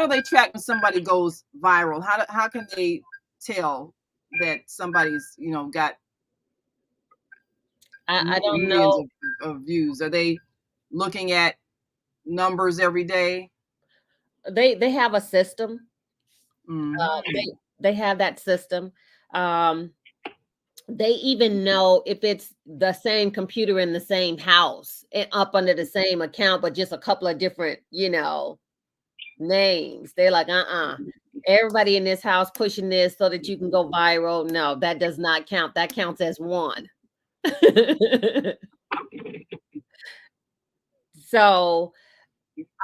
they track when somebody goes viral? How can they tell that somebody's got I don't millions know. of views? Are they looking at numbers every day? They have a system. Mhm. They have that system. Um, they even know if it's the same computer in the same house and up under the same account, but just a couple of different, names. They're like, everybody in this house pushing this so that you can go viral. No, that does not count. That counts as one. So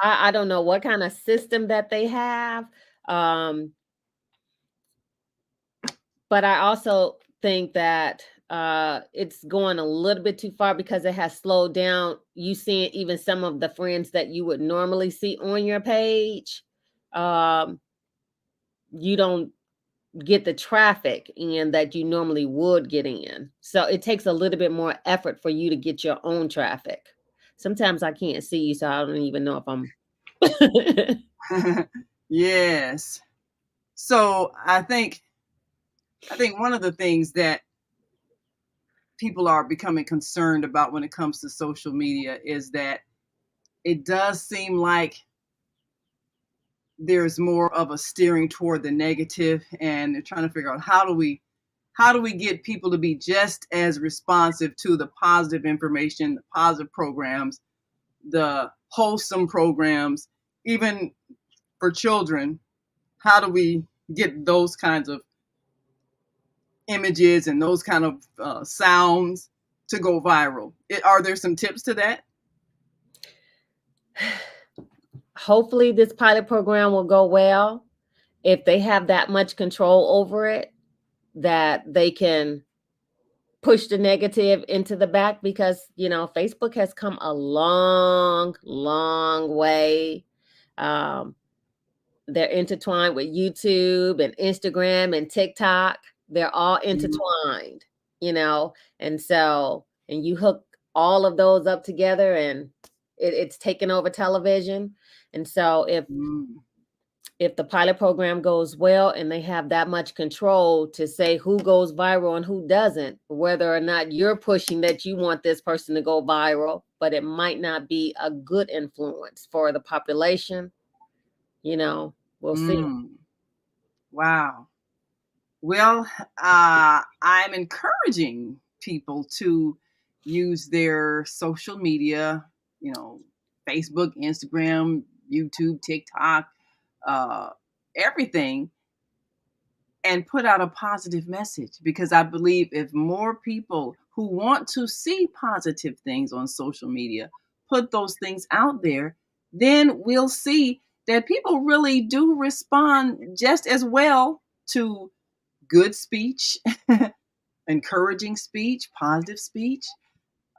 I don't know what kind of system that they have. Um, but I also think that it's going a little bit too far because it has slowed down. You seeing even some of the friends that you would normally see on your page. Um, you don't get the traffic in that you normally would get in. So it takes a little bit more effort for you to get your own traffic. Sometimes I can't see you, so I don't even know if I'm. Yes. So I think one of the things that people are becoming concerned about when it comes to social media is that it does seem like there's more of a steering toward the negative, and they're trying to figure out how do we get people to be just as responsive to the positive information, the positive programs, the wholesome programs, even for children. How do we get those kinds of images and those kind of sounds to go viral? Are there some tips to that? Hopefully, this pilot program will go well. If they have that much control over it, that they can push the negative into the back because, Facebook has come a long, long way. Um, they're intertwined with YouTube and Instagram and TikTok. They're all intertwined, and so, and you hook all of those up together and it's taken over television. And so if the pilot program goes well and they have that much control to say who goes viral and who doesn't, whether or not you're pushing that you want this person to go viral, but it might not be a good influence for the population, we'll see. Wow. Well, I'm encouraging people to use their social media, Facebook, Instagram, YouTube, TikTok, uh, everything, and put out a positive message, because I believe if more people who want to see positive things on social media put those things out there, then we'll see that people really do respond just as well to good speech, encouraging speech, positive speech,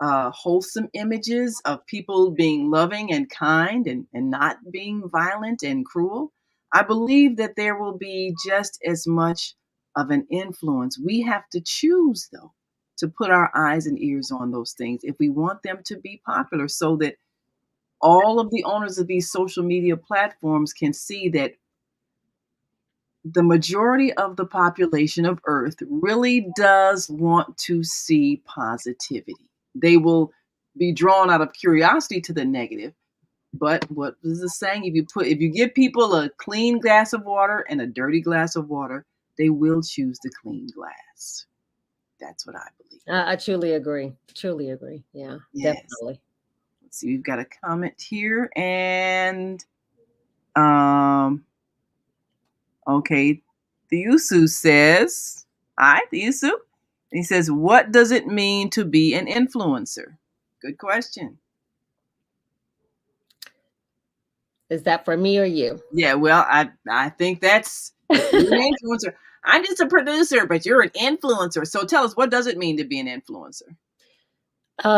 wholesome images of people being loving and kind, and not being violent and cruel. I believe that there will be just as much of an influence. We have to choose, though, to put our eyes and ears on those things if we want them to be popular, so that all of the owners of these social media platforms can see that the majority of the population of Earth really does want to see positivity. They will be drawn out of curiosity to the negative. But what is the saying? If you give people a clean glass of water and a dirty glass of water, they will choose the clean glass. That's what I believe. I truly agree. Truly agree. Yeah, Yes. definitely. Let's see, we've got a comment here, and okay, Thiusu says, hi, Thiusu. He says, what does it mean to be an influencer? Good question. Is that for me or you? Yeah, well, I think that's you're an influencer. I'm just a producer, but you're an influencer. So tell us, what does it mean to be an influencer?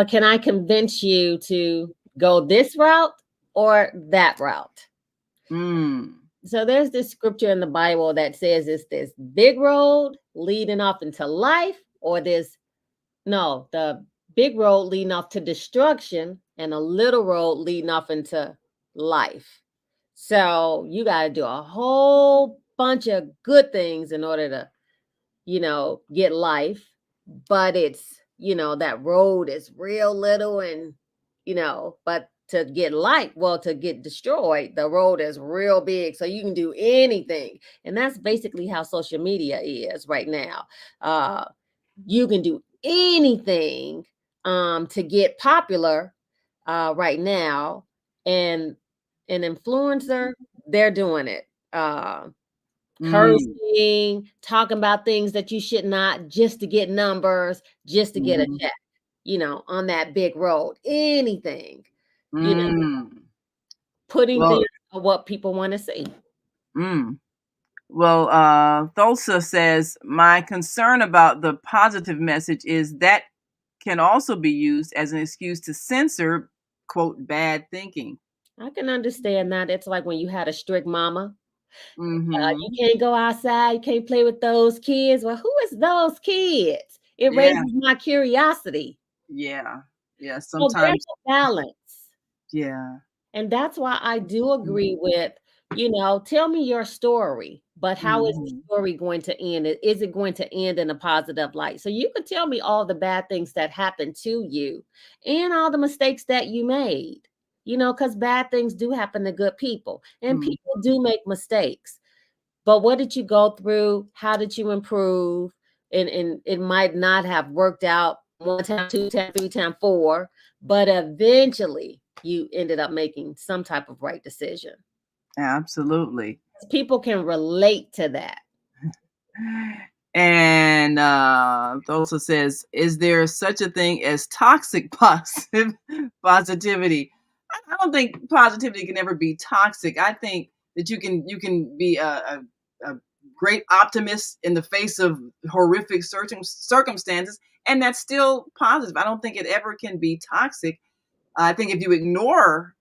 Can I convince you to go this route or that route? So there's this scripture in the Bible that says it's this big road leading off into life, or the big road leading off to destruction and a little road leading off into life. So you got to do a whole bunch of good things in order to, get life, but it's that road is real little and, but to get to get destroyed, the road is real big. So you can do anything. And that's basically how social media is right now. You can do anything to get popular right now. And an influencer, they're doing it. Cursing, talking about things that you should not, just to get numbers, just to get a check, on that big road, anything, putting Well, things on what people want to see. Well, Thulsa says, my concern about the positive message is that can also be used as an excuse to censor, quote, bad thinking. I can understand that. It's like when you had a strict mama. Mm-hmm. You can't go outside, you can't play with those kids. Well, who is those kids? It Yeah. raises my curiosity. Yeah. Yeah. So there's Sometimes. a balance. Yeah. And that's why I do agree with, tell me your story, but how is the story going to end? Is it going to end in a positive light? So you could tell me all the bad things that happened to you and all the mistakes that you made, because bad things do happen to good people and people do make mistakes. But what did you go through? How did you improve? And it might not have worked out 1 time, 2 time, 3 time, 4, but eventually you ended up making some type of right decision. Absolutely. People can relate to that. And also says, is there such a thing as toxic positivity? I don't think positivity can ever be toxic. I think that you can be a great optimist in the face of horrific circumstances, and that's still positive. I don't think it ever can be toxic. I think if you ignore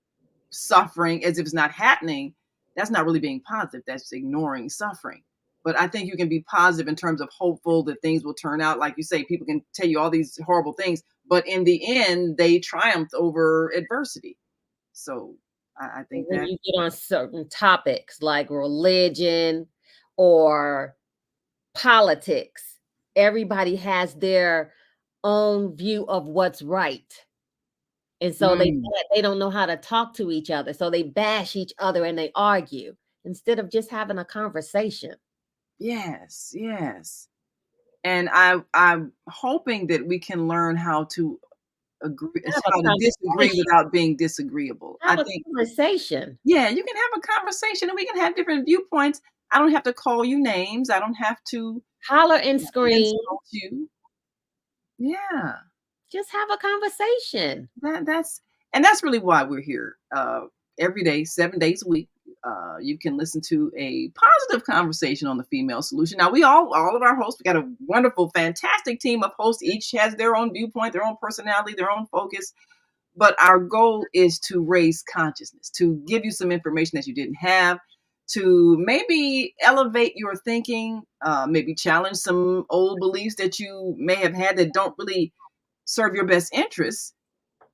suffering as if it's not happening, that's not really being positive. That's ignoring suffering. But I think you can be positive in terms of hopeful that things will turn out. Like you say, people can tell you all these horrible things, but in the end, they triumphed over adversity. So I think When that you get on certain topics like religion or politics, everybody has their own view of what's right. And so they don't know how to talk to each other. So they bash each other and they argue instead of just having a conversation. yes, yes. And I'm hoping that we can learn how to agree, Have how a to disagree conversation. without being disagreeable. Have I a think, conversation. yeah, you can have a conversation and we can have different viewpoints. I don't have to call you names. I don't have to Holler and scream. insult you. Yeah. Just have a conversation. That's really why we're here. Every day, 7 days a week. You can listen to a positive conversation on the Female Solution. Now, all of our hosts, we got a wonderful, fantastic team of hosts. Each has their own viewpoint, their own personality, their own focus. But our goal is to raise consciousness, to give you some information that you didn't have, to maybe elevate your thinking, maybe challenge some old beliefs that you may have had that don't really serve your best interests,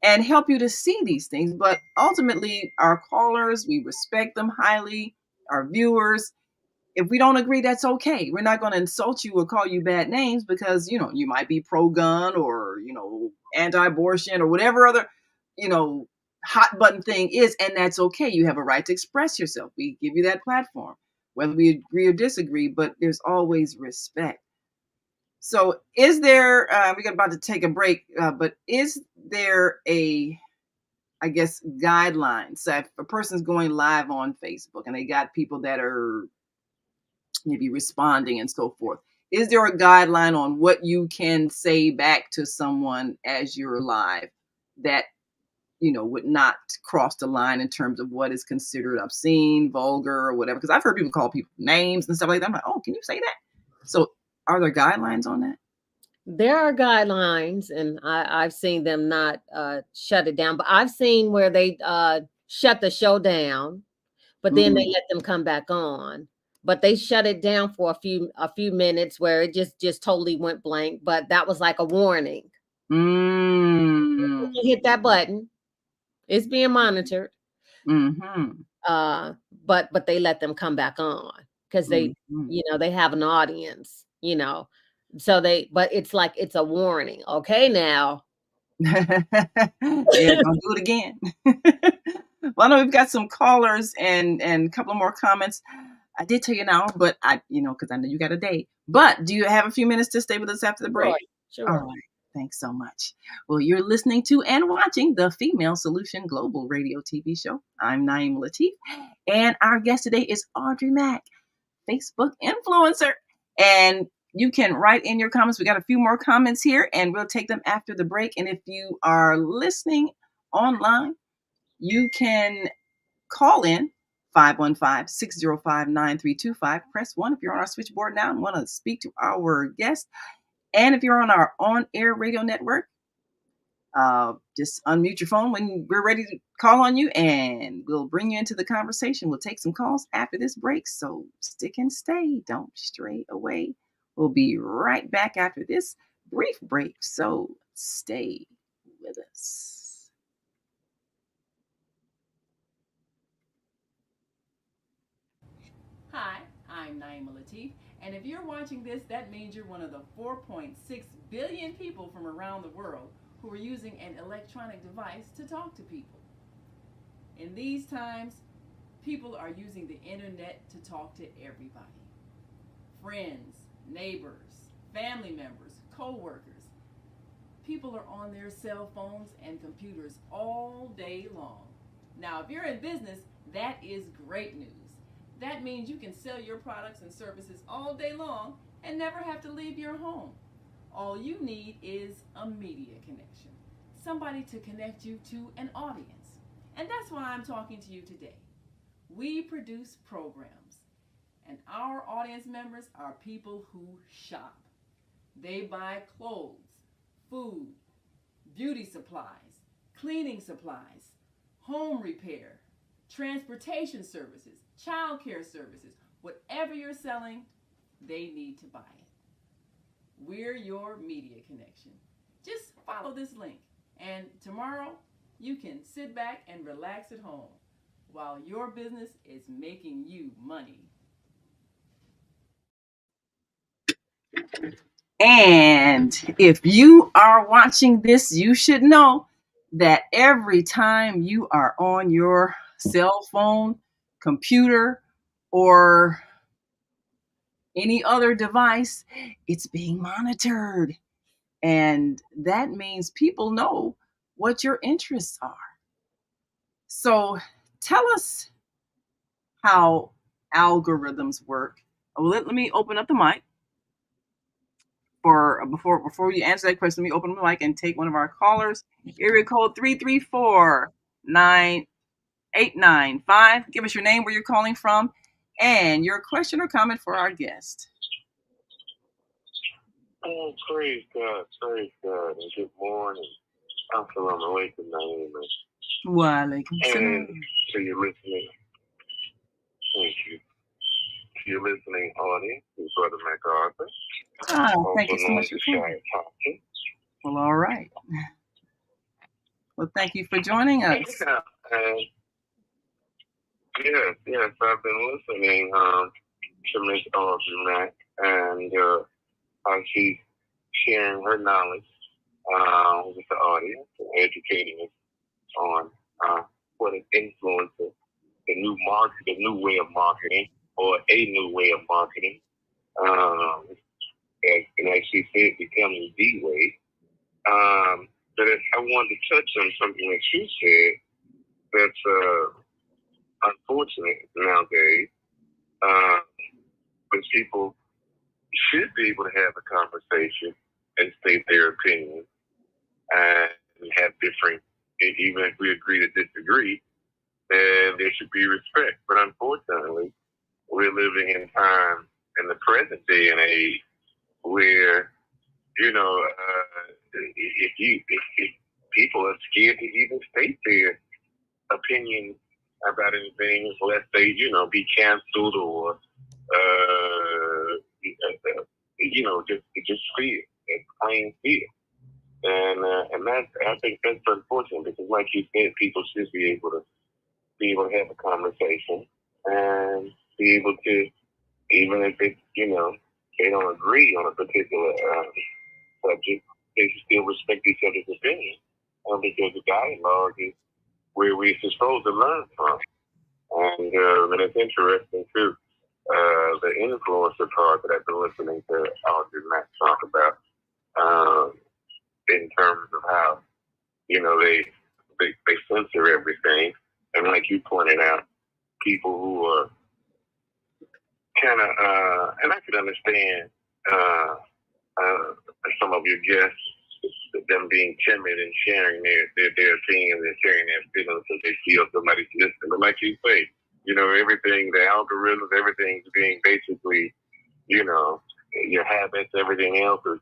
and help you to see these things. But ultimately, our callers, we respect them highly, our viewers. If we don't agree, that's okay. We're not going to insult you or call you bad names because, you might be pro-gun or, anti-abortion or whatever other, hot button thing is, and that's okay. You have a right to express yourself. We give you that platform, whether we agree or disagree, but there's always respect. So is there, we're about to take a break, but is there I guess, guidelines? So if a person's going live on Facebook and they got people that are maybe responding and so forth, is there a guideline on what you can say back to someone as you're live that, would not cross the line in terms of what is considered obscene, vulgar, or whatever? Because I've heard people call people names and stuff like that. I'm like, oh, can you say that? So are there guidelines on that? There are guidelines, and I've seen them not shut it down, but I've seen where they shut the show down, but then they let them come back on. But they shut it down for a few minutes where it just totally went blank. But that was like a warning. You hit that button. It's being monitored. But they let them come back on because they, they have an audience, but it's like it's a warning. Okay, now. Yeah, don't do it again. Well, I know we've got some callers and a couple of more comments. I did tell you now, but because I know you got a date. But do you have a few minutes to stay with us after the break? Sure. All right. Thanks so much. Well, you're listening to and watching the Female Solution Global Radio TV show. I'm Naima Latif, and our guest today is Audrey Mack, Facebook influencer. And you can write in your comments. We got a few more comments here, and we'll take them after the break. And if you are listening online, you can call in 515-605-9325. Press 1 if you're on our switchboard now and want to speak to our guest. And if you're on our on-air radio network, just unmute your phone when we're ready to call on you, and we'll bring you into the conversation. We'll take some calls after this break, so stick and stay. Don't stray away. We'll be right back after this brief break, so stay with us. Hi, I'm Naima Latif, and if you're watching this, that means you're one of the 4.6 billion people from around the world who are using an electronic device to talk to people. In these times, people are using the internet to talk to everybody. Friends, neighbors, family members, co-workers. People are on their cell phones and computers all day long. Now, if you're in business, that is great news. That means you can sell your products and services all day long and never have to leave your home. All you need is a media connection, somebody to connect you to an audience. And that's why I'm talking to you today. We produce programs, and our audience members are people who shop. They buy clothes, food, beauty supplies, cleaning supplies, home repair, transportation services, child care services. Whatever you're selling, they need to buy it. We're your media connection. Just follow this link, and tomorrow you can sit back and relax at home while your business is making you money. And if you are watching this, you should know that every time you are on your cell phone, computer, or any other device, it's being monitored. And that means people know what your interests are. So tell us how algorithms work. Let me open up the mic before you answer that question. Let me open the mic and take one of our callers. Area code 334-9895. Give us your name, where you're calling from, and your question or comment for our guest. Oh, praise God, and good morning. Assalamu alaikum, Naima. Wa alaikum salam. And to your listening, thank you. To your listening audience, your brother MacArthur. Oh, thank you so much for coming. Well, all right. Well, thank you for joining us. Yeah, yes, I've been listening to Miss Audrey Mack, and she's sharing her knowledge with the audience and educating us on what an influencer, the new way of marketing, or a new way of marketing, and as she said, becoming the way. But I wanted to touch on something that you said that's unfortunate nowadays, when people should be able to have a conversation and state their opinion and have different, even if we agree to disagree, then there should be respect. But unfortunately, we're living in time in the present day and age where, if people are scared to even state their opinion about anything, unless they, be canceled or, just fear, it's plain fear. And I think that's unfortunate because, like you said, people should be able to have a conversation and be able to, even if it's, they don't agree on a particular subject, they should still respect each other's opinion, because the dialogue is where we're supposed to learn from. And it's interesting too, the influencer part that I've been listening to Audrey Mack talk about, in terms of how, they censor everything. And like you pointed out, people who are kind of, and I could understand some of your guests, them being timid and sharing their opinions and sharing their feelings because they feel somebody's listening. But like you say, everything, the algorithms, everything's being basically, your habits, everything else is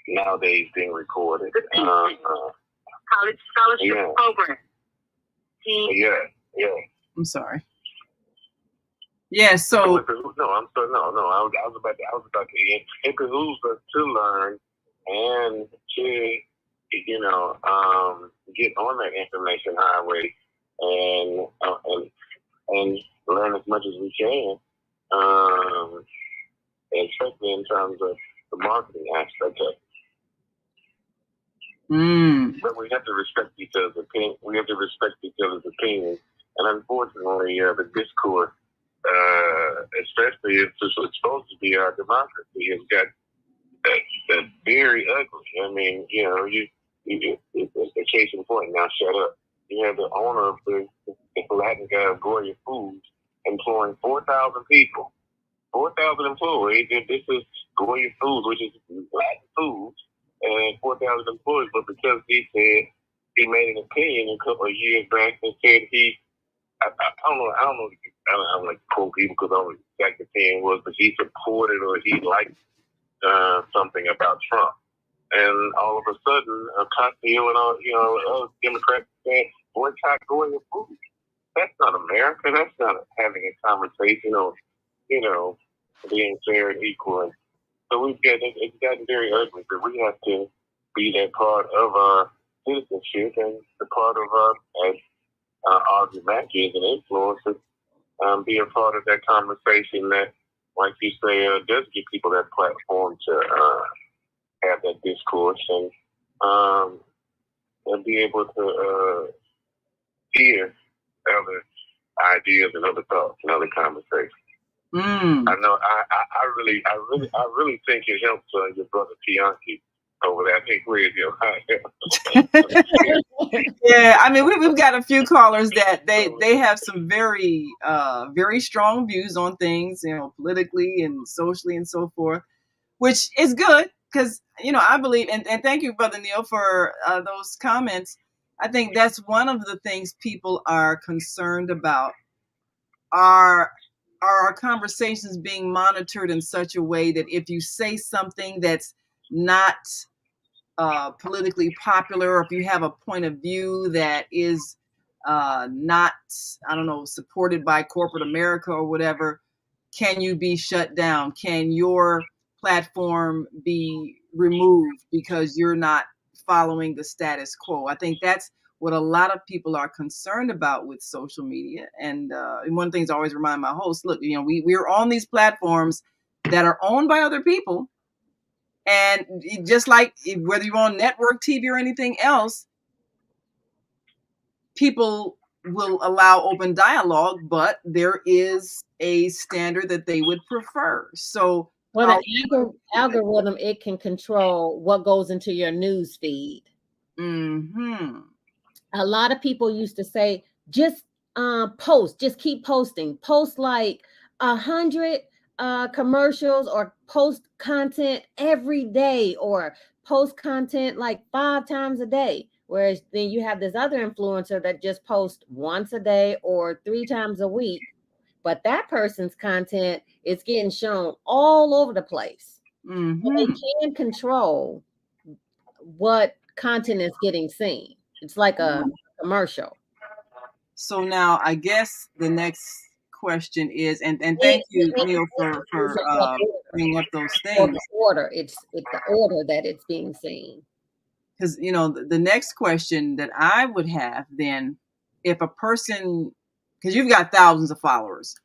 nowadays being recorded. College scholarship program. Yeah. I'm sorry. Yeah, so I was about to it behooves us to learn and to get on that information highway and learn as much as we can, especially in terms of the marketing aspect of it. But we have to respect each other's opinion. And unfortunately, the discourse, especially if it's supposed to be our democracy, has got that very ugly. I mean, it's a case in point. Now, shut up. You have the owner of the Latin guy of Goya Foods employing 4,000 people, 4,000 employees. And this is Goya Foods, which is Latin Foods, and 4,000 employees. But because he said he made an opinion a couple of years back and said I don't like to quote people because I don't know what the exact opinion was, but he supported or he liked something about Trump. And all of a sudden, Castillo and all, Democrats saying, boycott Goya Foods. That's not America. That's not having a conversation or, being fair and equal. And so it's gotten very ugly, but we have to be that part of our citizenship and the part of our, as Audrey Mack is an influencer, be a part of that conversation that, like you say, does give people that platform to have that discourse and be able to hear other ideas and other thoughts and other conversations. I know. I really think it helps your brother Tianki over there. I think yeah, I mean, we've got a few callers that they have some very very strong views on things, politically and socially and so forth, which is good because I believe and thank you, Brother Neil, for those comments. I think that's one of the things people are concerned about. Are our conversations being monitored in such a way that if you say something that's not politically popular, or if you have a point of view that is not, supported by corporate America or whatever, can you be shut down? Can your platform be removed because you're not following the status quo? I think that's what a lot of people are concerned about with social media. And one of the things I always remind my hosts, look, we're on these platforms that are owned by other people. And just like whether you're on network TV or anything else, people will allow open dialogue, but there is a standard that they would prefer. So, well, the algorithm, it can control what goes into your news feed. A lot of people used to say, just post, just keep posting, post like 100 commercials or post content every day or post content like 5 times a day. Whereas then you have this other influencer that just posts once a day or 3 times a week. But that person's content is getting shown all over the place. They can control what content is getting seen. It's like a commercial. So now I guess the next question is, and thank you, Neil, for bringing up those things. The order, it's the order that it's being seen. Because the next question that I would have then, if a person, because you've got thousands of followers,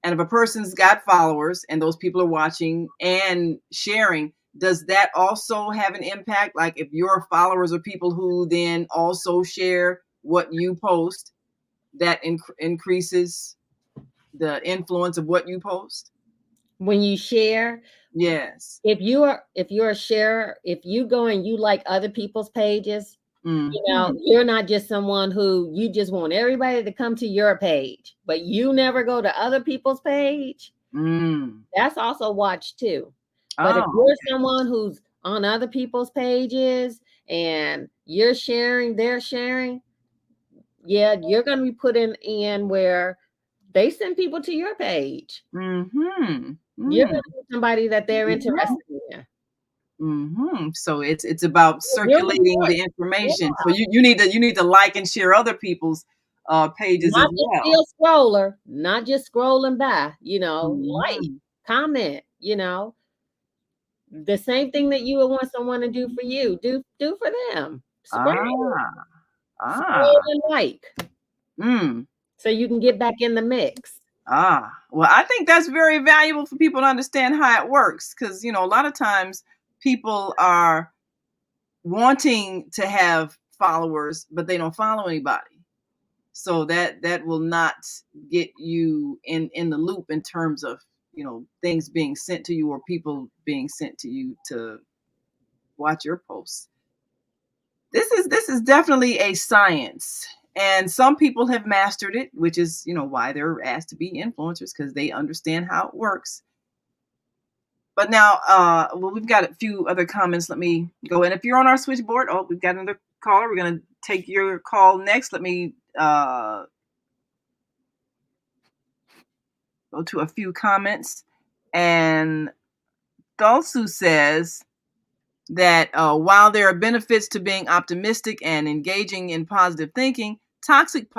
And if a person's got followers and those people are watching and sharing, does that also have an impact? Like if your followers are people who then also share what you post, that increases the influence of what you post? When you share, Yes. if you're a sharer, if you go and you like other people's pages, you know, you're not just someone who you just want everybody to come to your page, but you never go to other people's page. That's also watched too. But if you're someone who's on other people's pages and you're sharing, they're sharing, yeah, you're going to be put in where they send people to your page. You're going to be somebody that they're interested in. So it's about circulating the information. So you need to like and share other people's pages not as well. Just be a scroller, not just scrolling by, you know, like, comment, you know. The same thing that you would want someone to do for you, do for them. Scroll and like. So you can get back in the mix. Well, I think that's very valuable for people to understand how it works, because you know a lot of times people are wanting to have followers, but they don't follow anybody. So that will not get you in the loop in terms of, you know, things being sent to you or people being sent to you to watch your posts. This is definitely a science, and some people have mastered it, which is, you know, why they're asked to be influencers, because they understand how it works. But now, well, we've got a few other comments. Let me go in. If you're on our switchboard, oh, we've got another caller. We're going to take your call next. Let me go to a few comments. And Dulsu says that while there are benefits to being optimistic and engaging in positive thinking, toxic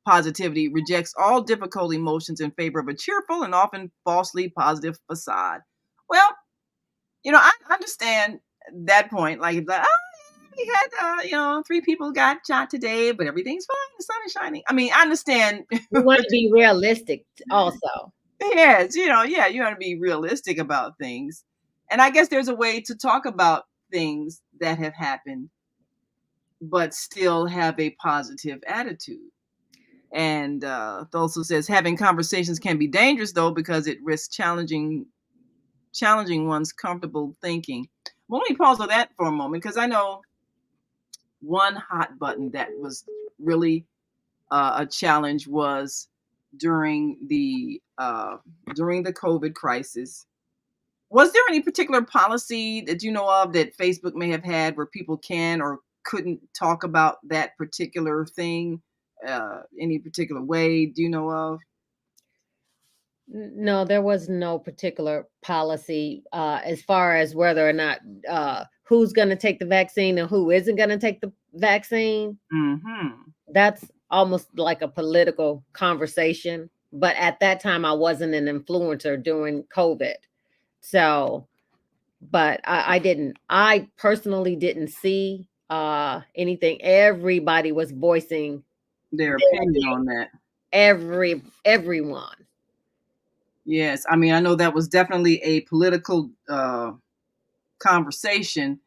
positivity rejects all difficult emotions in favor of a cheerful and often falsely positive facade. Well, you know, I understand that point. Like, we had, you know, 3 people got shot today, but everything's fine. The sun is shining. I mean, I understand. You want to be realistic also. Yes, you know, yeah, you want to be realistic about things. And I guess there's a way to talk about things that have happened, but still have a positive attitude. And also says having conversations can be dangerous, though, because it risks challenging one's comfortable thinking. Well, let me pause on that for a moment, because I know one hot button that was really a challenge was during the COVID crisis. Was there any particular policy that you know of that Facebook may have had where people can or couldn't talk about that particular thing any particular way? Do you know of? No, there was no particular policy as far as whether or not who's going to take the vaccine and who isn't going to take the vaccine. That's almost like a political conversation. But at that time, I wasn't an influencer during COVID. So, but I personally didn't see anything. Everybody was voicing their opinion on that. Everyone. Yes, I mean, I know that was definitely a political conversation,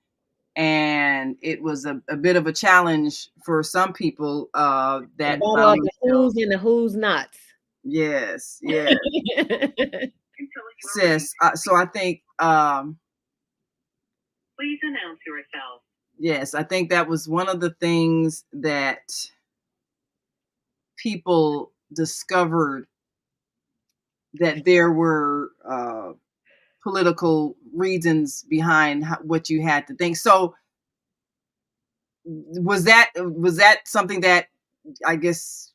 and it was a bit of a challenge for some people. That the who's and the who's nots. Yes, yes. Sis, so I think. Please announce yourself. Yes, I think that was one of the things that people discovered, that there were political reasons behind what you had to think. So was that something that, I guess,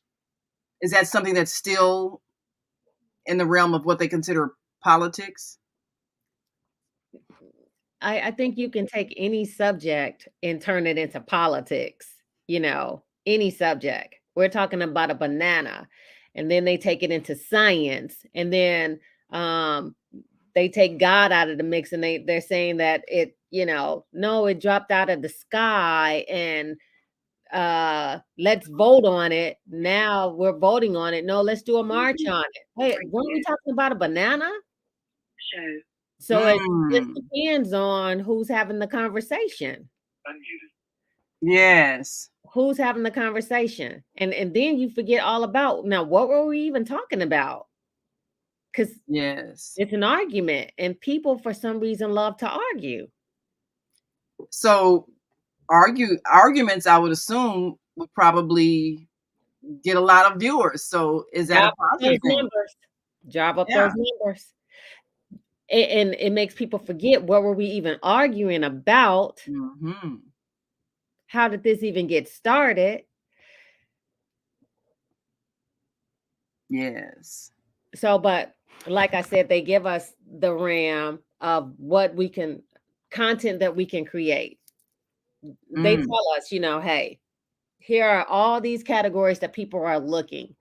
is that something that's still in the realm of what they consider politics? I think you can take any subject and turn it into politics, you know, any subject. We're talking about a banana, and then they take it into science, and then they take God out of the mix, and they're saying that it, you know, no, it dropped out of the sky, and let's vote on it. Now we're voting on it. No, let's do a march on it. Hey, weren't we talking about a banana? Show. So it just depends on who's having the conversation. Yes. Who's having the conversation. And then you forget all about, now, what were we even talking about? Because yes, it's an argument, and people for some reason love to argue. So arguments, I would assume, would probably get a lot of viewers. So is that a positive thing? Job up those numbers. And it makes people forget, what were we even arguing about? Mm-hmm. How did this even get started? Yes. So, but like I said, they give us the RAM of what we can, content that we can create. They tell us, hey, here are all these categories that people are looking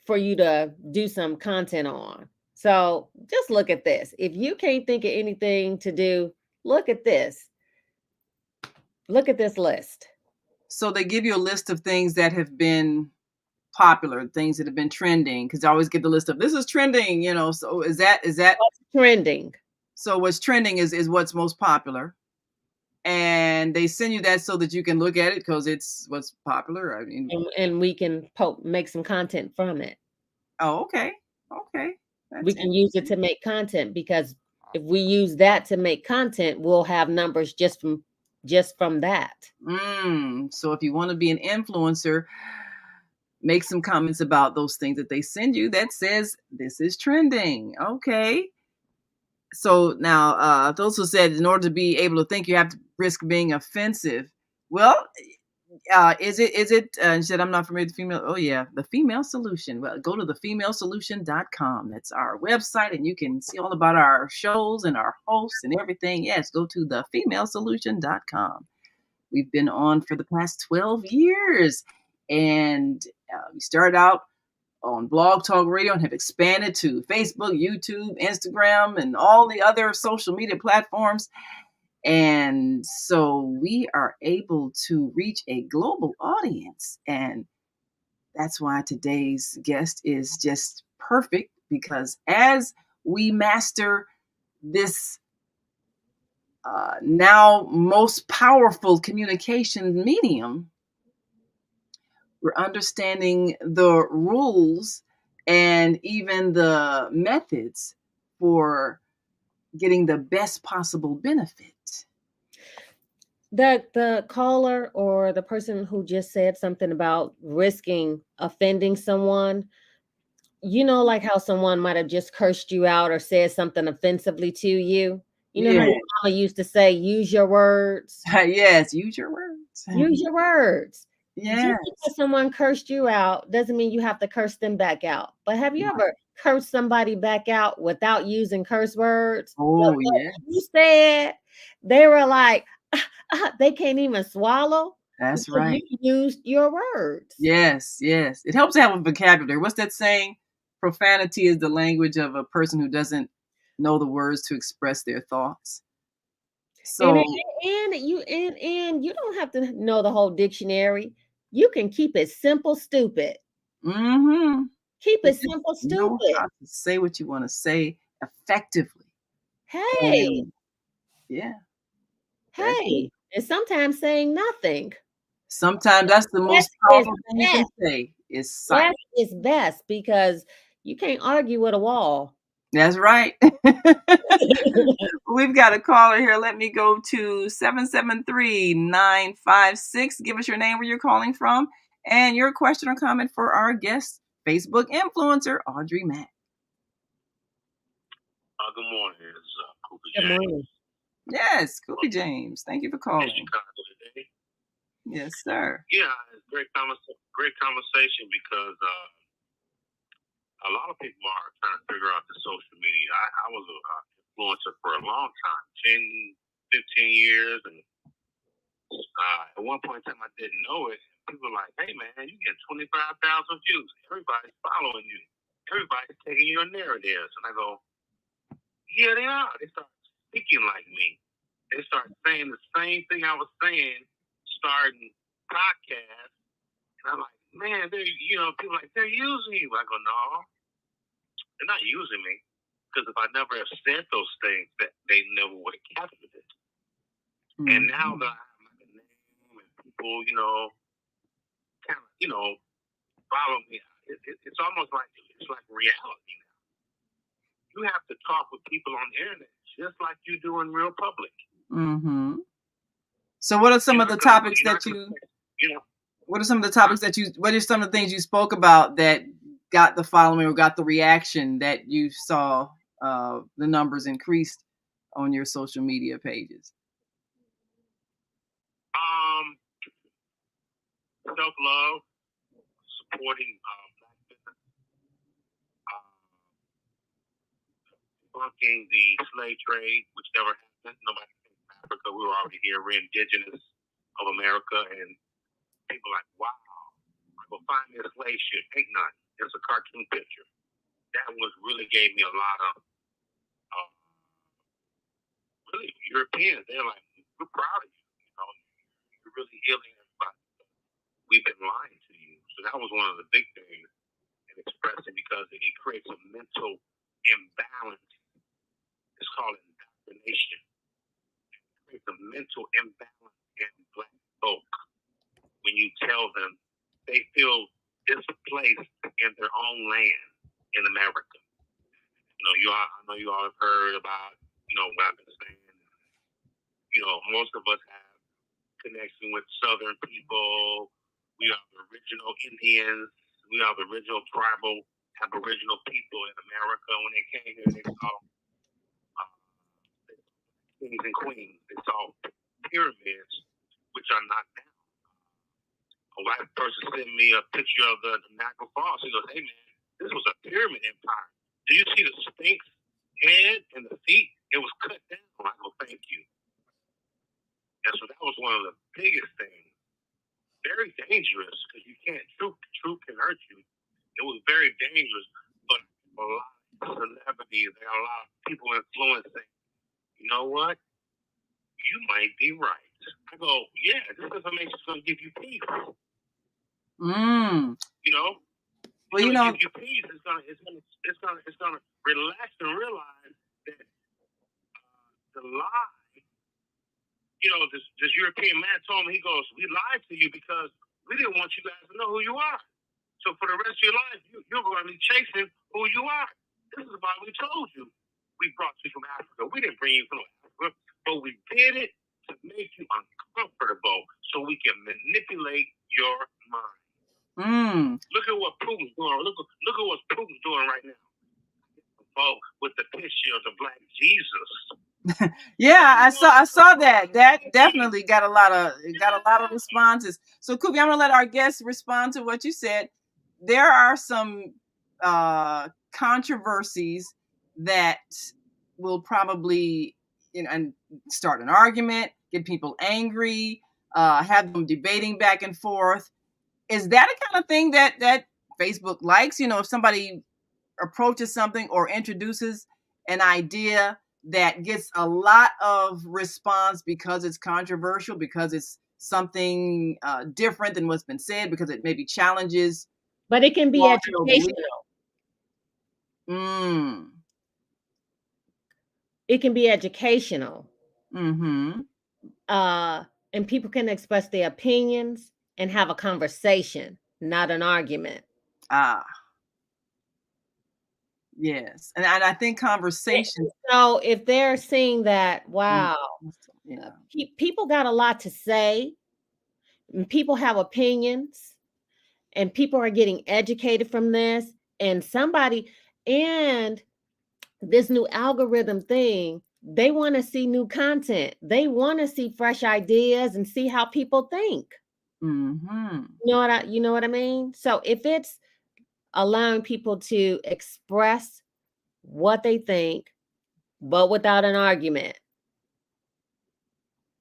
for you to do some content on. So just look at this. If you can't think of anything to do, look at this. Look at this list. So they give you a list of things that have been popular, things that have been trending, because I always get the list of, this is trending, so is that what's trending? So what's trending is what's most popular, and they send you that so that you can look at it because it's what's popular. I mean, and we can make some content from it. Oh, okay. We can use it to make content, because if we use that to make content, we'll have numbers just from that. So if you want to be an influencer, make some comments about those things that they send you that says this is trending. Okay. So now, those who said in order to be able to think, you have to risk being offensive. Well, is it said I'm not familiar with female. Oh yeah, the Female Solution. Well, go to thefemalesolution.com. That's our website, and you can see all about our shows and our hosts and everything. Yes, go to thefemalesolution.com. We've been on for the past 12 years, and we started out on Blog Talk Radio and have expanded to Facebook, YouTube, Instagram, and all the other social media platforms. And so we are able to reach a global audience. And that's why today's guest is just perfect, because as we master this now most powerful communication medium, we're understanding the rules and even the methods for getting the best possible benefit. The caller or the person who just said something about risking offending someone, like how someone might have just cursed you out or said something offensively to you. How your mama used to say, use your words. Yes, use your words. Use your words. Yes. Just because someone cursed you out doesn't mean you have to curse them back out. But have you ever cursed somebody back out without using curse words? Oh, yeah. You said they were like, they can't even swallow. That's right. You used your words. Yes. It helps to have a vocabulary. What's that saying? Profanity is the language of a person who doesn't know the words to express their thoughts. So and you don't have to know the whole dictionary. You can keep it simple, stupid. Keep it simple, stupid. Know how to say what you want to say effectively. Hey. Yeah. Hey. And sometimes saying nothing. Sometimes that's the most powerful thing you can say is silence. That is best, because you can't argue with a wall. That's right. We've got a caller here. Let me go to 773-956. Give us your name, where you're calling from, and your question or comment for our guest, Facebook influencer, Audrey Mack. Good morning. It's Koopy Good James. morning. Yes, Koopy James. Thank you for calling. Yes, sir. Yeah, it's great conversation, because a lot of people are trying to figure out the social media. I was an influencer for a long time, 10, 15 years. And at one point in time, I didn't know it. People were like, hey, man, you get 25,000 views. Everybody's following you. Everybody's taking your narratives. And I go, yeah, they are. They start speaking like me. They start saying the same thing I was saying, starting podcast, and I'm like, man, people are like, they're using you. I go, no, they're not using me, because if I never have said those things, that they never would have captured it. Mm-hmm. And now that I have my name and people, kind of, follow me, it's almost like reality now. You have to talk with people on the internet just like you do in real public. Mm-hmm. So what are some of the topics that you what are some of the topics that you, what are some of the things you spoke about that got the following or got the reaction that you saw the numbers increased on your social media pages? Self-love, supporting black business, debunking the slave trade, which never happened. Nobody came from Africa. We were already here. We're indigenous of America, and people are like, wow, go find me a slave ship. Ain't none. It's a cartoon picture. That really gave me a lot of really Europeans. They're like, we're proud of you. You're really healing everybody. We've been lying to you. So that was one of the big things in expressing, because it creates a mental imbalance. It's called indoctrination. It creates a mental imbalance in black folk when you tell them they feel displaced in their own land in America. I know you all have heard about, what I've been saying. Most of us have connection with Southern people. We are the original Indians. We are the original tribal Aboriginal people in America. When they came here, they saw kings and queens. They saw pyramids, which are not down. A white person sent me a picture of the Niagara Falls. He goes, hey, man, this was a pyramid empire. Do you see the Sphinx head and the feet? It was cut down. I go, thank you. And so that was one of the biggest things. Very dangerous, because you can't, truth can hurt you. It was very dangerous, but a lot of celebrities, there are a lot of people influencing, you know what? You might be right. I go, yeah, this information is going to give you peace. Well, give you peace. It's gonna relax and realize that the lie. This European man told me, he goes, we lied to you because we didn't want you guys to know who you are. So for the rest of your life, you're going to be chasing who you are. This is why we told you we brought you from Africa. We didn't bring you from Africa, but we did it to make you uncomfortable so we can manipulate your mind. Look at what Putin's doing. Look at what Putin's doing right now. With the picture of the Black Jesus. Yeah, I saw that. That definitely got a lot of responses. So, Kubi, I'm gonna let our guests respond to what you said. There are some controversies that will probably and start an argument, get people angry, have them debating back and forth. Is that a kind of thing that Facebook likes? If somebody approaches something or introduces an idea that gets a lot of response because it's controversial, because it's something different than what's been said, because it maybe challenges. But it can be educational. It can be educational. And people can express their opinions and have a conversation, not an argument. Yes. And I think conversation. So if they're seeing that, wow, people got a lot to say, and people have opinions, and people are getting educated from this, and this new algorithm thing, they want to see new content. They want to see fresh ideas and see how people think. You know what I mean? So if it's allowing people to express what they think, but without an argument,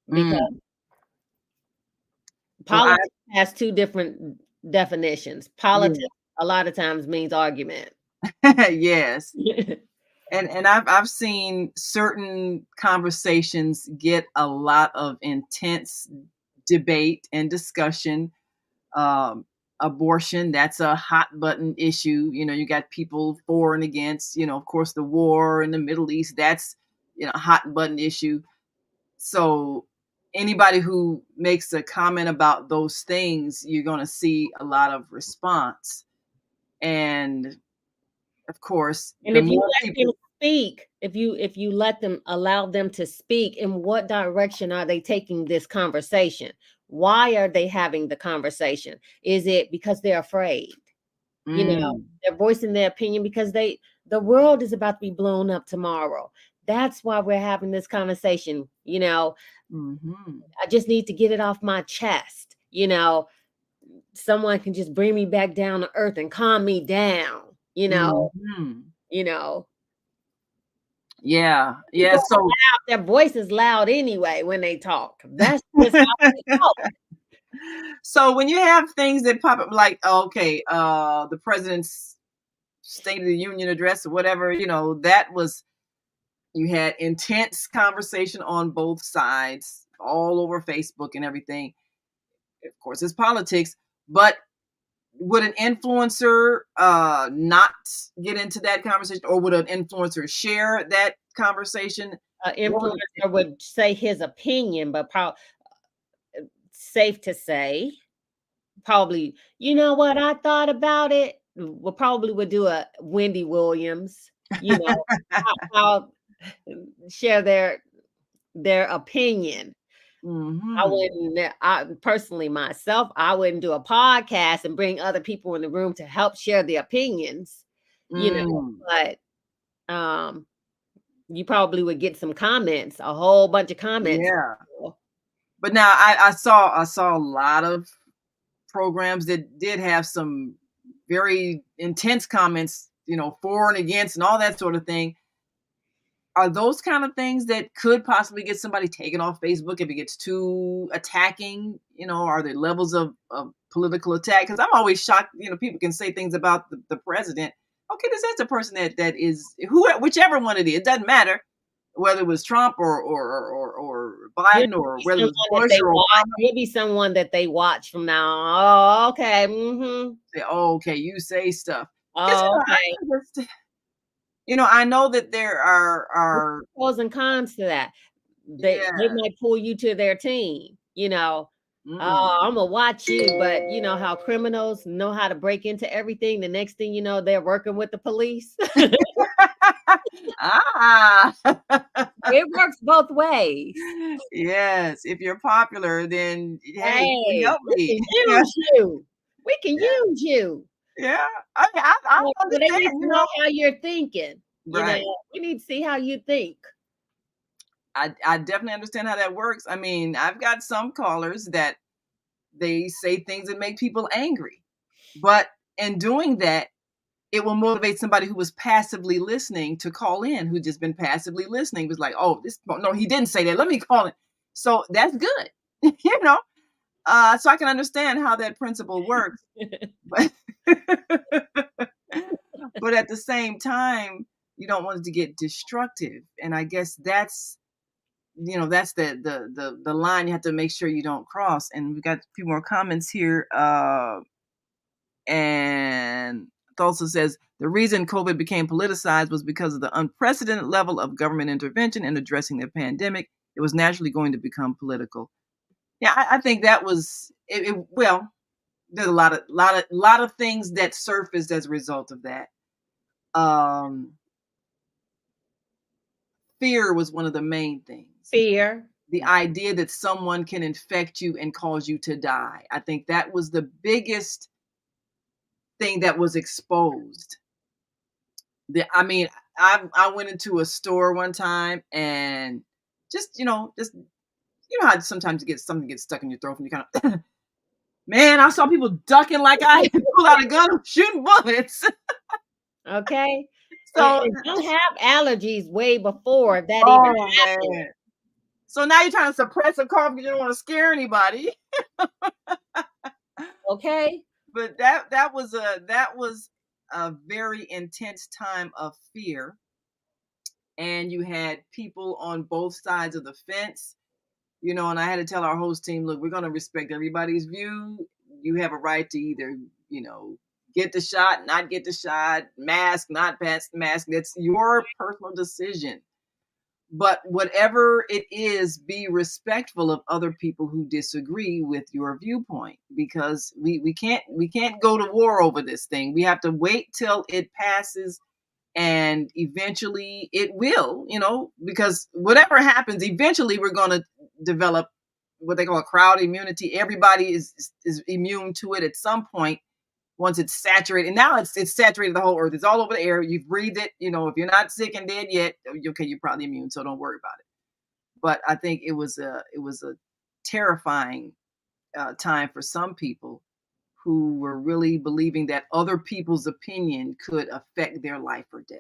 because politics has two different definitions. Politics a lot of times means argument. Yes. And I've seen certain conversations get a lot of intense debate and discussion. Um, Abortion, that's a hot button issue. You got people for and against. Of course, the war in the Middle East, that's a hot button issue. So anybody who makes a comment about those things, you're going to see a lot of response. And of course, And the if you more let them people, speak, if you let them allow them to speak, in what direction are they taking this conversation? Why are they having the conversation? Is it because they're afraid? They're voicing their opinion because the world is about to be blown up tomorrow. That's why we're having this conversation. I just need to get it off my chest. Someone can just bring me back down to earth and calm me down. Yeah. People So are loud. Their voice is loud anyway when they talk. That's just how they talk. So when you have things that pop up like, the president's State of the Union address or whatever, you had intense conversation on both sides, all over Facebook and everything. Of course, it's politics, but would an influencer not get into that conversation, or would an influencer share that conversation? An influencer would say his opinion, but safe to say, probably, you know what I thought about it? We probably would do a Wendy Williams, I'll share their opinion. I wouldn't, personally myself, I wouldn't do a podcast and bring other people in the room to help share the opinions, but you probably would get some comments, a whole bunch of comments. Yeah. But now I saw a lot of programs that did have some very intense comments, for and against and all that sort of thing. Are those kind of things that could possibly get somebody taken off Facebook if it gets too attacking? Are there levels of political attack? Because I'm always shocked, people can say things about the president. Okay, that's a person that is whichever one it is. It doesn't matter whether it was Trump or Biden or whether it was Bush or Obama. Maybe someone that they watch from now on. Oh, okay. Say, okay, you say stuff. Oh, okay. I know that there are pros and cons to that. They might pull you to their team. I'm gonna watch you, but you know how criminals know how to break into everything. The next thing you know, they're working with the police. It works both ways. Yes, if you're popular, then hey, help me. We can use you. We can use you. Yeah, I understand. They need to know how you're thinking. Right. We need to see how you think. I definitely understand how that works. I mean, I've got some callers that they say things that make people angry, but in doing that, it will motivate somebody who was passively listening to call in, who just been passively listening. Was like, oh, no, he didn't say that. Let me call it. So that's good, So I can understand how that principle works, but but at the same time, you don't want it to get destructive, and I guess that's that's the line you have to make sure you don't cross. And we've got a few more comments here. And it also says the reason COVID became politicized was because of the unprecedented level of government intervention in addressing the pandemic. It was naturally going to become political. Yeah, I think that was it. Well, there's a lot of things that surfaced as a result of that. Fear was one of the main things. Fear. The idea that someone can infect you and cause you to die. I think that was the biggest thing that was exposed. I went into a store one time and just how sometimes you get something gets stuck in your throat and you kind of man, I saw people ducking like I pull out a gun shooting bullets. Okay. So don't have allergies way before that even happened. Man. So now you're trying to suppress a cough because you don't want to scare anybody. Okay. But that was a very intense time of fear. And you had people on both sides of the fence you know, and I had to tell our host team, look, we're going to respect everybody's view. You have a right to either, you know, get the shot, not get the shot, mask, not pass the mask. That's your personal decision. But whatever it is, be respectful of other people who disagree with your viewpoint, because we can't go to war over this thing. We have to wait till it passes, and eventually it will, you know, because whatever happens, eventually we're going to develop what they call a crowd immunity. Everybody is immune to it at some point once it's saturated. And now it's saturated the whole earth. It's all over the air. You've breathed it. You know, if you're not sick and dead yet, okay, you're probably immune, so don't worry about it. But I think it was a terrifying time for some people who were really believing that other people's opinion could affect their life or death.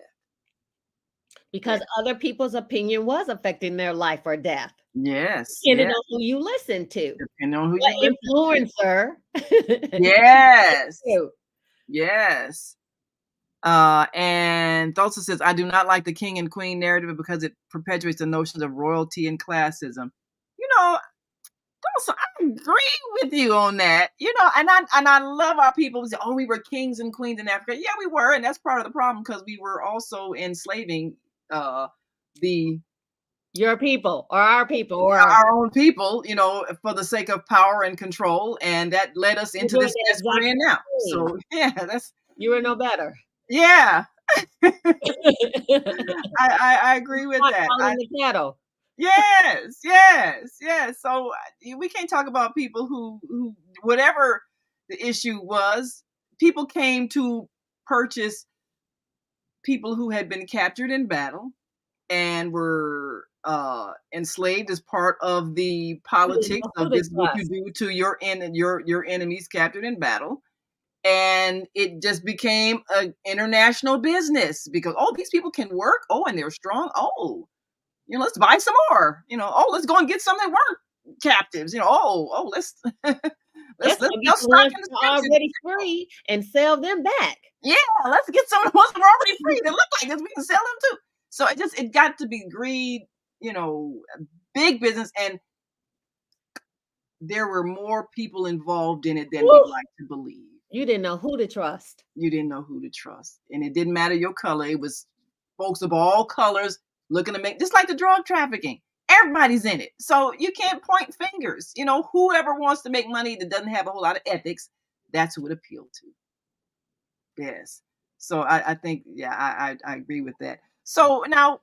Because other people's opinion was affecting their life or death. Yes. Depending on who you listen to. Depending on who what you listen influencer. to. Yes. Yes. And Thulsa says, I do not like the king and queen narrative because it perpetuates the notions of royalty and classism. You know, Thulsa, I agree with you on that. You know, and I love our people who say, oh, we were kings and queens in Africa. Yeah, we were, and that's part of the problem because we were also enslaving your people or our people or our own people, you know, for the sake of power and control, and that led us into this mess we're in now. So yeah, you were no better. Yeah. I agree with that. The cattle. Yes. So we can't talk about people who whatever the issue was, people came to purchase people who had been captured in battle and were enslaved as part of the politics of this, what you do to your enemies captured in battle. And it just became an international business because, oh, these people can work. Oh, and they're strong. Oh, you know, let's buy some more. You know, oh, let's go and get some that weren't captives. You know, let's let's get the ones that are already free and sell them back. Yeah, let's get some of the ones that are already free that look like this. We can sell them too. So it got to be greed, you know, big business, and there were more people involved in it than we'd like to believe. You didn't know who to trust. You didn't know who to trust. And it didn't matter your color. It was folks of all colors looking to make, just like the drug trafficking. Everybody's in it. So you can't point fingers. You know, whoever wants to make money that doesn't have a whole lot of ethics, that's who it appealed to. Yes. So I think, yeah, I agree with that. So now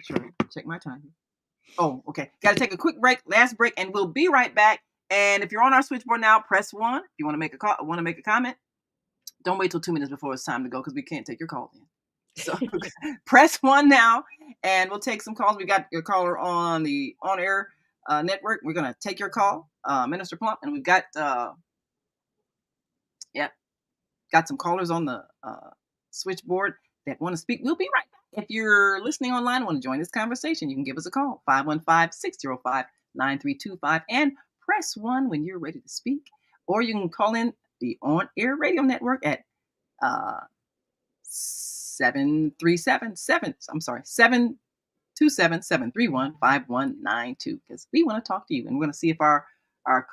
check my time. Oh, okay. Got to take a quick break, last break, and we'll be right back. And if you're on our switchboard now, press 1. If you want to make a call, want to make a comment, don't wait till 2 minutes before it's time to go because we can't take your call then. So press 1 now, and we'll take some calls. We got your caller on the on-air network. We're going to take your call, Minister Plump, and we've got some callers on the switchboard that want to speak. We'll be right back. If you're listening online and want to join this conversation, you can give us a call, 515-605-9325, and press 1 when you're ready to speak. Or you can call in the on-air radio network at 727-731-5192, because we want to talk to you, and we're going to see if our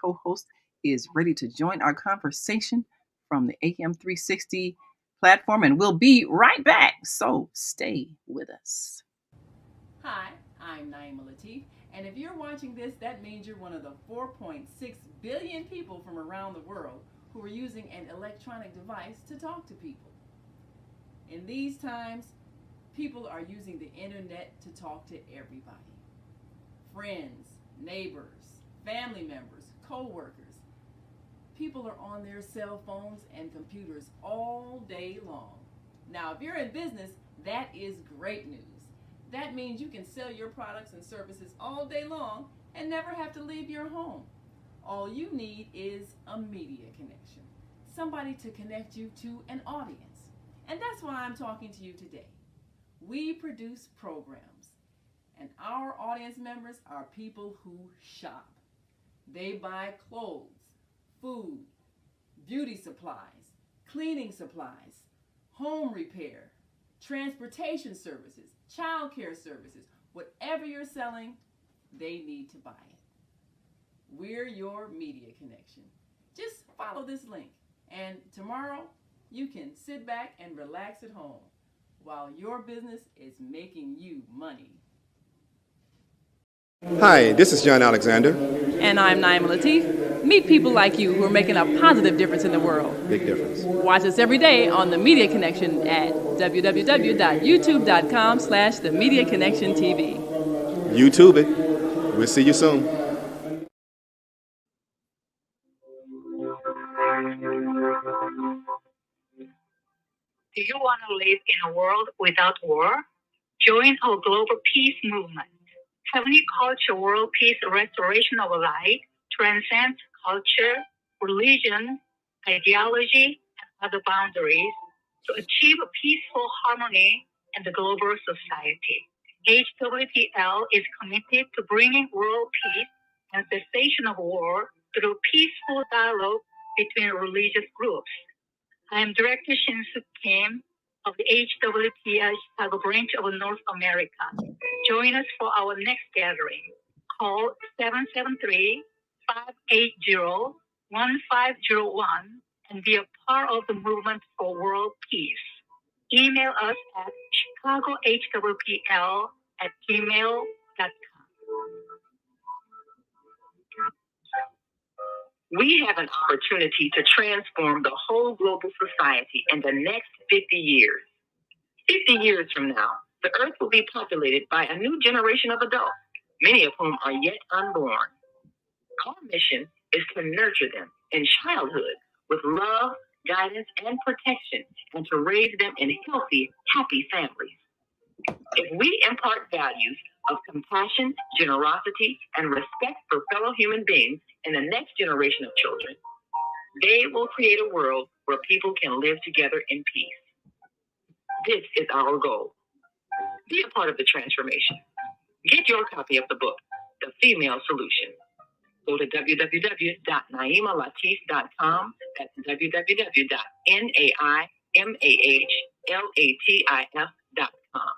co-host is ready to join our conversation from the AM 360 platform, and we'll be right back. So stay with us. Hi, I'm Naima Latif, and if you're watching this, that means you're one of the 4.6 billion people from around the world who are using an electronic device to talk to people. In these times, people are using the internet to talk to everybody. Friends, neighbors, family members, co-workers. People are on their cell phones and computers all day long. Now, if you're in business, that is great news. That means you can sell your products and services all day long and never have to leave your home. All you need is a media connection, somebody to connect you to an audience. And that's why I'm talking to you today. We produce programs, and our audience members are people who shop. They buy clothes, food, beauty supplies, cleaning supplies, home repair, transportation services, child care services. Whatever you're selling, they need to buy it. We're your media connection. Just follow this link, and tomorrow you can sit back and relax at home while your business is making you money. Hi, this is John Alexander. And I'm Naima Latif. Meet people like you who are making a positive difference in the world. Big difference. Watch us every day on The Media Connection at www.youtube.com/The Media Connection TV. YouTube it. We'll see you soon. Do you want to live in a world without war? Join our global peace movement. Heavenly Culture World Peace Restoration of Light transcends culture, religion, ideology, and other boundaries to achieve peaceful harmony in the global society. HWPL is committed to bringing world peace and cessation of war through peaceful dialogue between religious groups. I am Director Shin-Soo Kim of the HWPL Chicago branch of North America. Join us for our next gathering. Call 773-580-1501 and be a part of the movement for world peace. Email us at chicagohwpl@gmail.com. We have an opportunity to transform the whole global society in the next 50 years. 50 years from now, the earth will be populated by a new generation of adults, many of whom are yet unborn. Our mission is to nurture them in childhood with love, guidance, and protection, and to raise them in healthy, happy families. If we impart values of compassion, generosity, and respect for fellow human beings in the next generation of children, they will create a world where people can live together in peace. This is our goal. Be a part of the transformation. Get your copy of the book, The Female Solution. Go to www.naimalatif.com. That's www.naimalatif.com.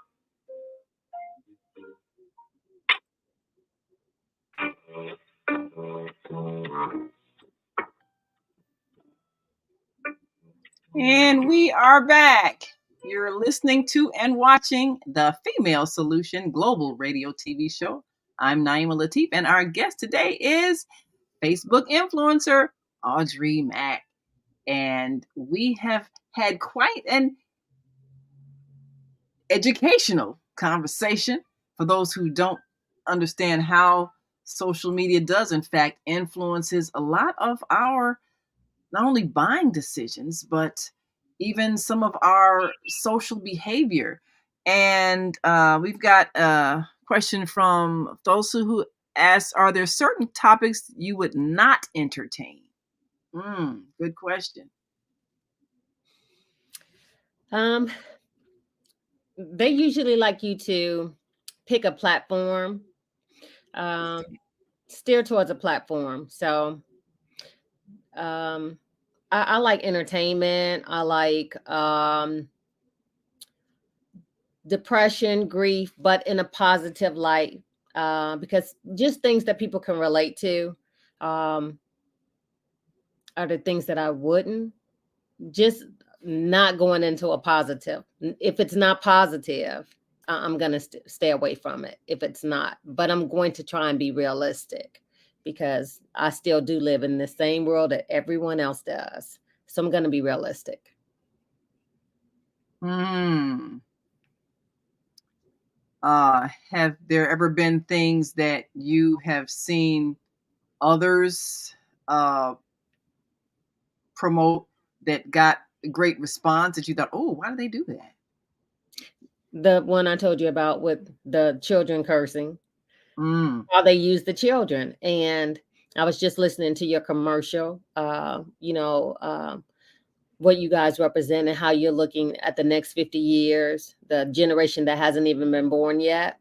And we are back. You're listening to and watching the Female Solution Global Radio TV show. I'm Naima Latif, and our guest today is Facebook influencer Audrey Mack. And we have had quite an educational conversation for those who don't understand how social media does, in fact, influences a lot of our not only buying decisions, but even some of our social behavior. And we've got a question from Thosu who asks, are there certain topics you would not entertain? Good question. They usually like you to pick a platform, steer towards a platform. So I like entertainment. I like depression, grief, but in a positive light, because just things that people can relate to are the things that I wouldn't. Just not going into a positive. If it's not positive, I'm going to stay away from it if it's not. But I'm going to try and be realistic because I still do live in the same world that everyone else does. So I'm going to be realistic. Have there ever been things that you have seen others promote that got a great response that you thought, oh, why do they do that? The one I told you about with the children cursing, how they use the children. And I was just listening to your commercial, what you guys represent and how you're looking at the next 50 years, the generation that hasn't even been born yet,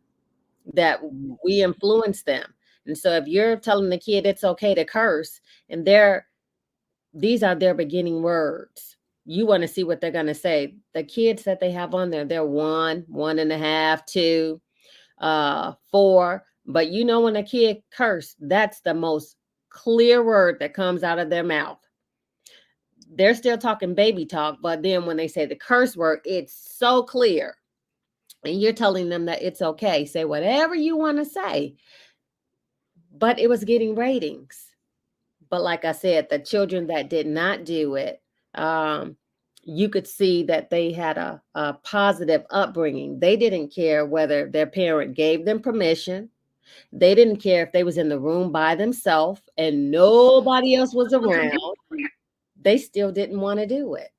that we influence them. And so if you're telling the kid it's okay to curse and these are their beginning words, you want to see what they're going to say. The kids that they have on there, they're 1, 1.5, 2, 4. But you know, when a kid curse, that's the most clear word that comes out of their mouth. They're still talking baby talk, but then when they say the curse word, it's so clear. And you're telling them that it's okay. Say whatever you want to say. But it was getting ratings. But like I said, the children that did not do it, you could see that they had a positive upbringing. They didn't care whether their parent gave them permission. They didn't care if they was in the room by themselves and nobody else was around. They still didn't want to do it.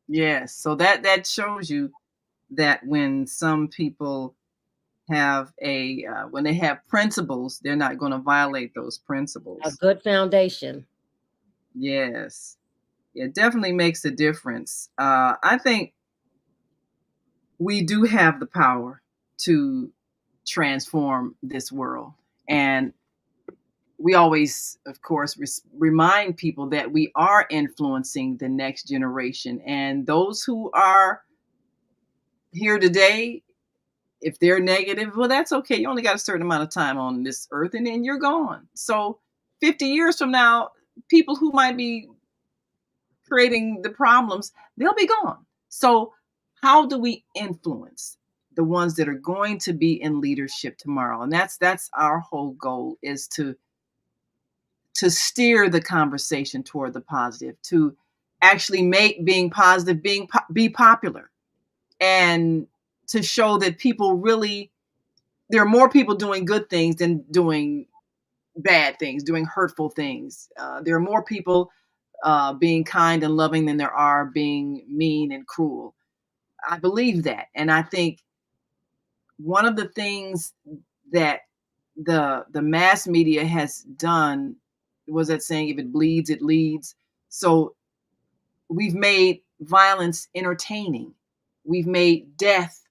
Yes. So that shows you that when some people have when they have principles, they're not going to violate those principles. A good foundation. Yes. It definitely makes a difference. I think we do have the power to transform this world. And we always, of course, remind people that we are influencing the next generation. And those who are here today, if they're negative, well, that's okay. You only got a certain amount of time on this earth and then you're gone. So 50 years from now, people who might be creating the problems, they'll be gone. So how do we influence the ones that are going to be in leadership tomorrow? And that's our whole goal, is to steer the conversation toward the positive, to actually make being positive, be popular, and to show that people really, there are more people doing good things than doing bad things, doing hurtful things. There are more people being kind and loving than there are being mean and cruel. I believe that. And I think one of the things that the mass media has done was that saying, if it bleeds, it leads. So we've made violence entertaining. We've made death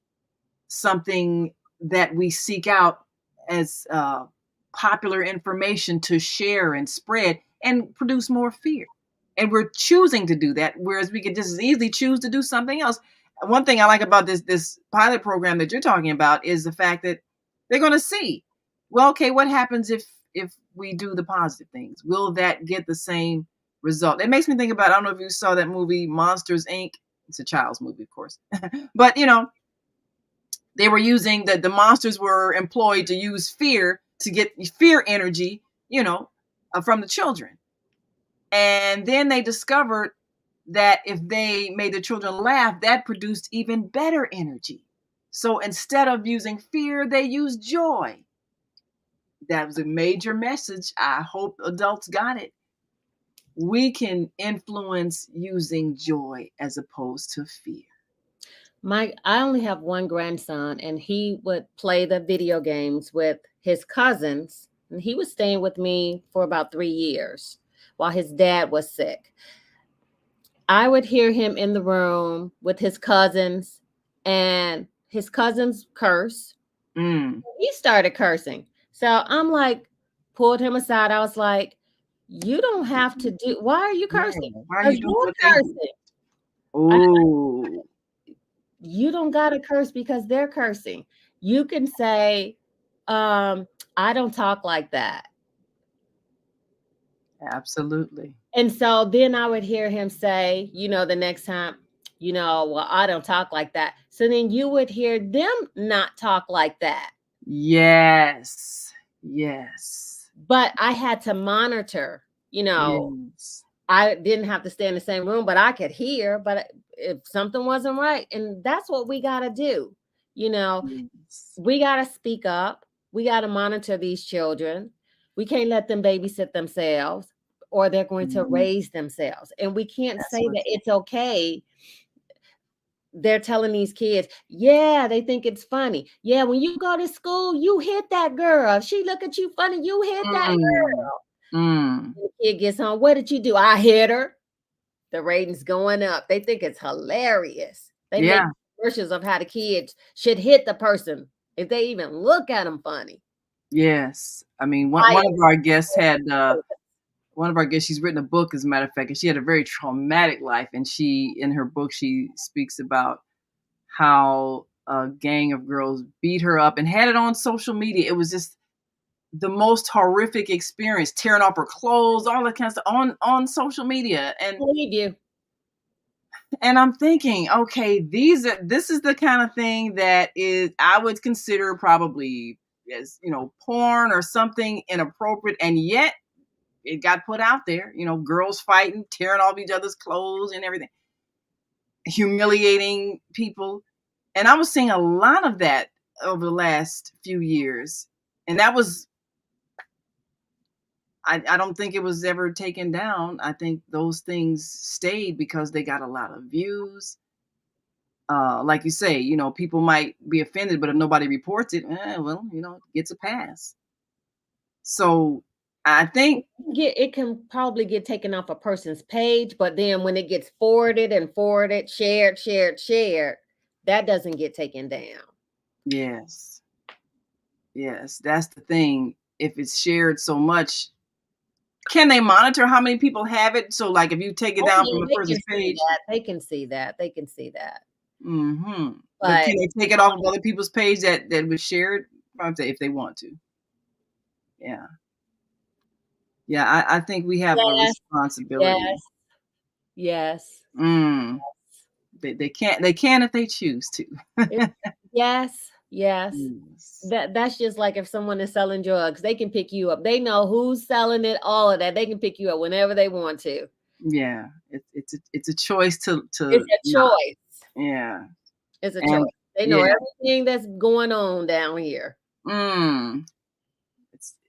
something that we seek out as popular information to share and spread and produce more fear. And we're choosing to do that, whereas we could just as easily choose to do something else. One thing I like about this pilot program that you're talking about is the fact that they're going to see, well, okay, what happens if we do the positive things? Will that get the same result? It makes me think about, I don't know if you saw that movie Monsters Inc. It's a child's movie, of course, but they were using the monsters were employed to use fear to get fear energy, from the children. And then they discovered that if they made the children laugh, that produced even better energy. So instead of using fear, they used joy. That was a major message. I hope adults got it. We can influence using joy as opposed to fear. I only have one grandson, and he would play the video games with his cousins. And he was staying with me for about 3 years while his dad was sick. I would hear him in the room with his cousins, and his cousins curse. He started cursing. So I'm like, pulled him aside. I was like, you don't have to do, why are you cursing? Why are you doing cursing? Oh. You don't got to curse because they're cursing. You can say, I don't talk like that. Absolutely. And so then I would hear him say, the next time, well, I don't talk like that. So then you would hear them not talk like that. Yes. Yes. But I had to monitor, Yes. I didn't have to stay in the same room, but I could hear. But if something wasn't right, and that's what we got to do, Yes. we got to speak up. We got to monitor these children. We can't let them babysit themselves, or they're going to raise themselves. And we can't say that it's okay. They're telling these kids, yeah, they think it's funny. Yeah, when you go to school, you hit that girl. She look at you funny, you hit that girl. The kid gets home. What did you do? I hit her. The ratings going up. They think it's hilarious. They make commercials of how the kids should hit the person if they even look at them funny. Yes. I mean, one of our guests had she's written a book, as a matter of fact, and she had a very traumatic life. And in her book, she speaks about how a gang of girls beat her up and had it on social media. It was just the most horrific experience, tearing off her clothes, all that kind of stuff on social media. I believe you. And I'm thinking, okay, this is the kind of thing that is I would consider probably as, porn or something inappropriate, and yet it got put out there, girls fighting, tearing off each other's clothes and everything, humiliating people. And I was seeing a lot of that over the last few years. And that was, I don't think it was ever taken down. I think those things stayed because they got a lot of views. Like you say, people might be offended, but if nobody reports it, it gets a pass. So I think it can probably get taken off a person's page, but then when it gets forwarded, shared, that doesn't get taken down. Yes, that's the thing. If it's shared so much, can they monitor how many people have it? So, like, if you take it down from a person's page, they can see that. Mm-hmm. But But can they take it off of other people's page that was shared? If they want to. Yeah. Yeah, I think we have a responsibility. Yes. They can if they choose to. Yes. That's just like if someone is selling drugs, they can pick you up. They know who's selling it, all of that. They can pick you up whenever they want to. Yeah, it's a choice to. It's a choice. Yeah, it's a choice. They know everything that's going on down here.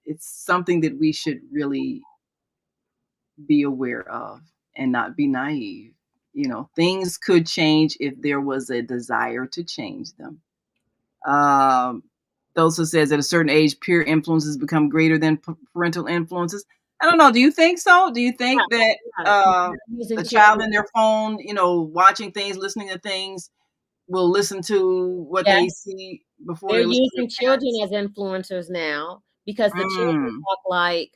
It's something that we should really be aware of and not be naive. Things could change if there was a desire to change them. Also says at a certain age, peer influences become greater than parental influences. I don't know. Do you think so? Do you think that the child in their phone, watching things, listening to things, will listen to what they see before they're they listen using children as influencers now because the children talk like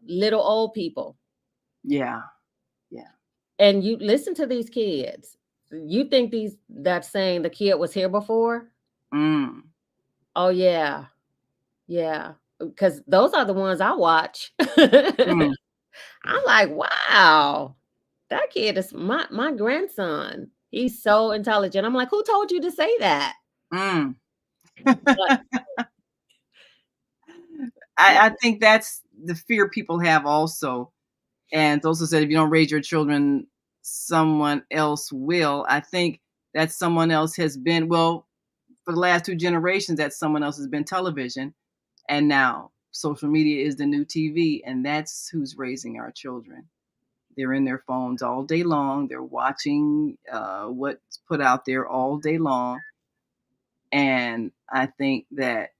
little old people. Yeah. And you listen to these kids. You think that's saying the kid was here before? Oh yeah. Because those are the ones I watch. I'm like, wow, that kid is my grandson. He's so intelligent. I'm like, who told you to say that? I think that's the fear people have also. And it's also said if you don't raise your children, someone else will. I think that someone else has been, for the last 2 generations, that someone else has been television. And now social media is the new TV, and that's who's raising our children. They're in their phones all day long. They're watching what's put out there all day long. And I think that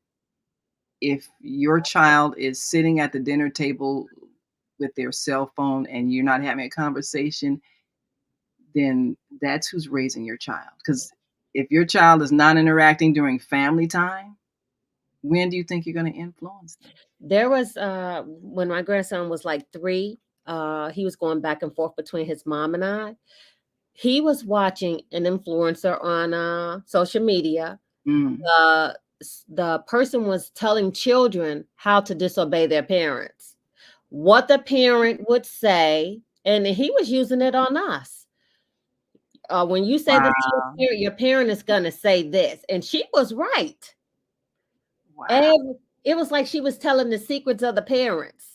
if your child is sitting at the dinner table with their cell phone and you're not having a conversation, then that's who's raising your child. Because if your child is not interacting during family time, when do you think you're going to influence them? There was when my grandson was like 3, he was going back and forth between his mom and I. He was watching an influencer on social media. The person was telling children how to disobey their parents, what the parent would say, and he was using it on us. When you say this to your parent is going to say this, and she was right. Wow. And it was like she was telling the secrets of the parents.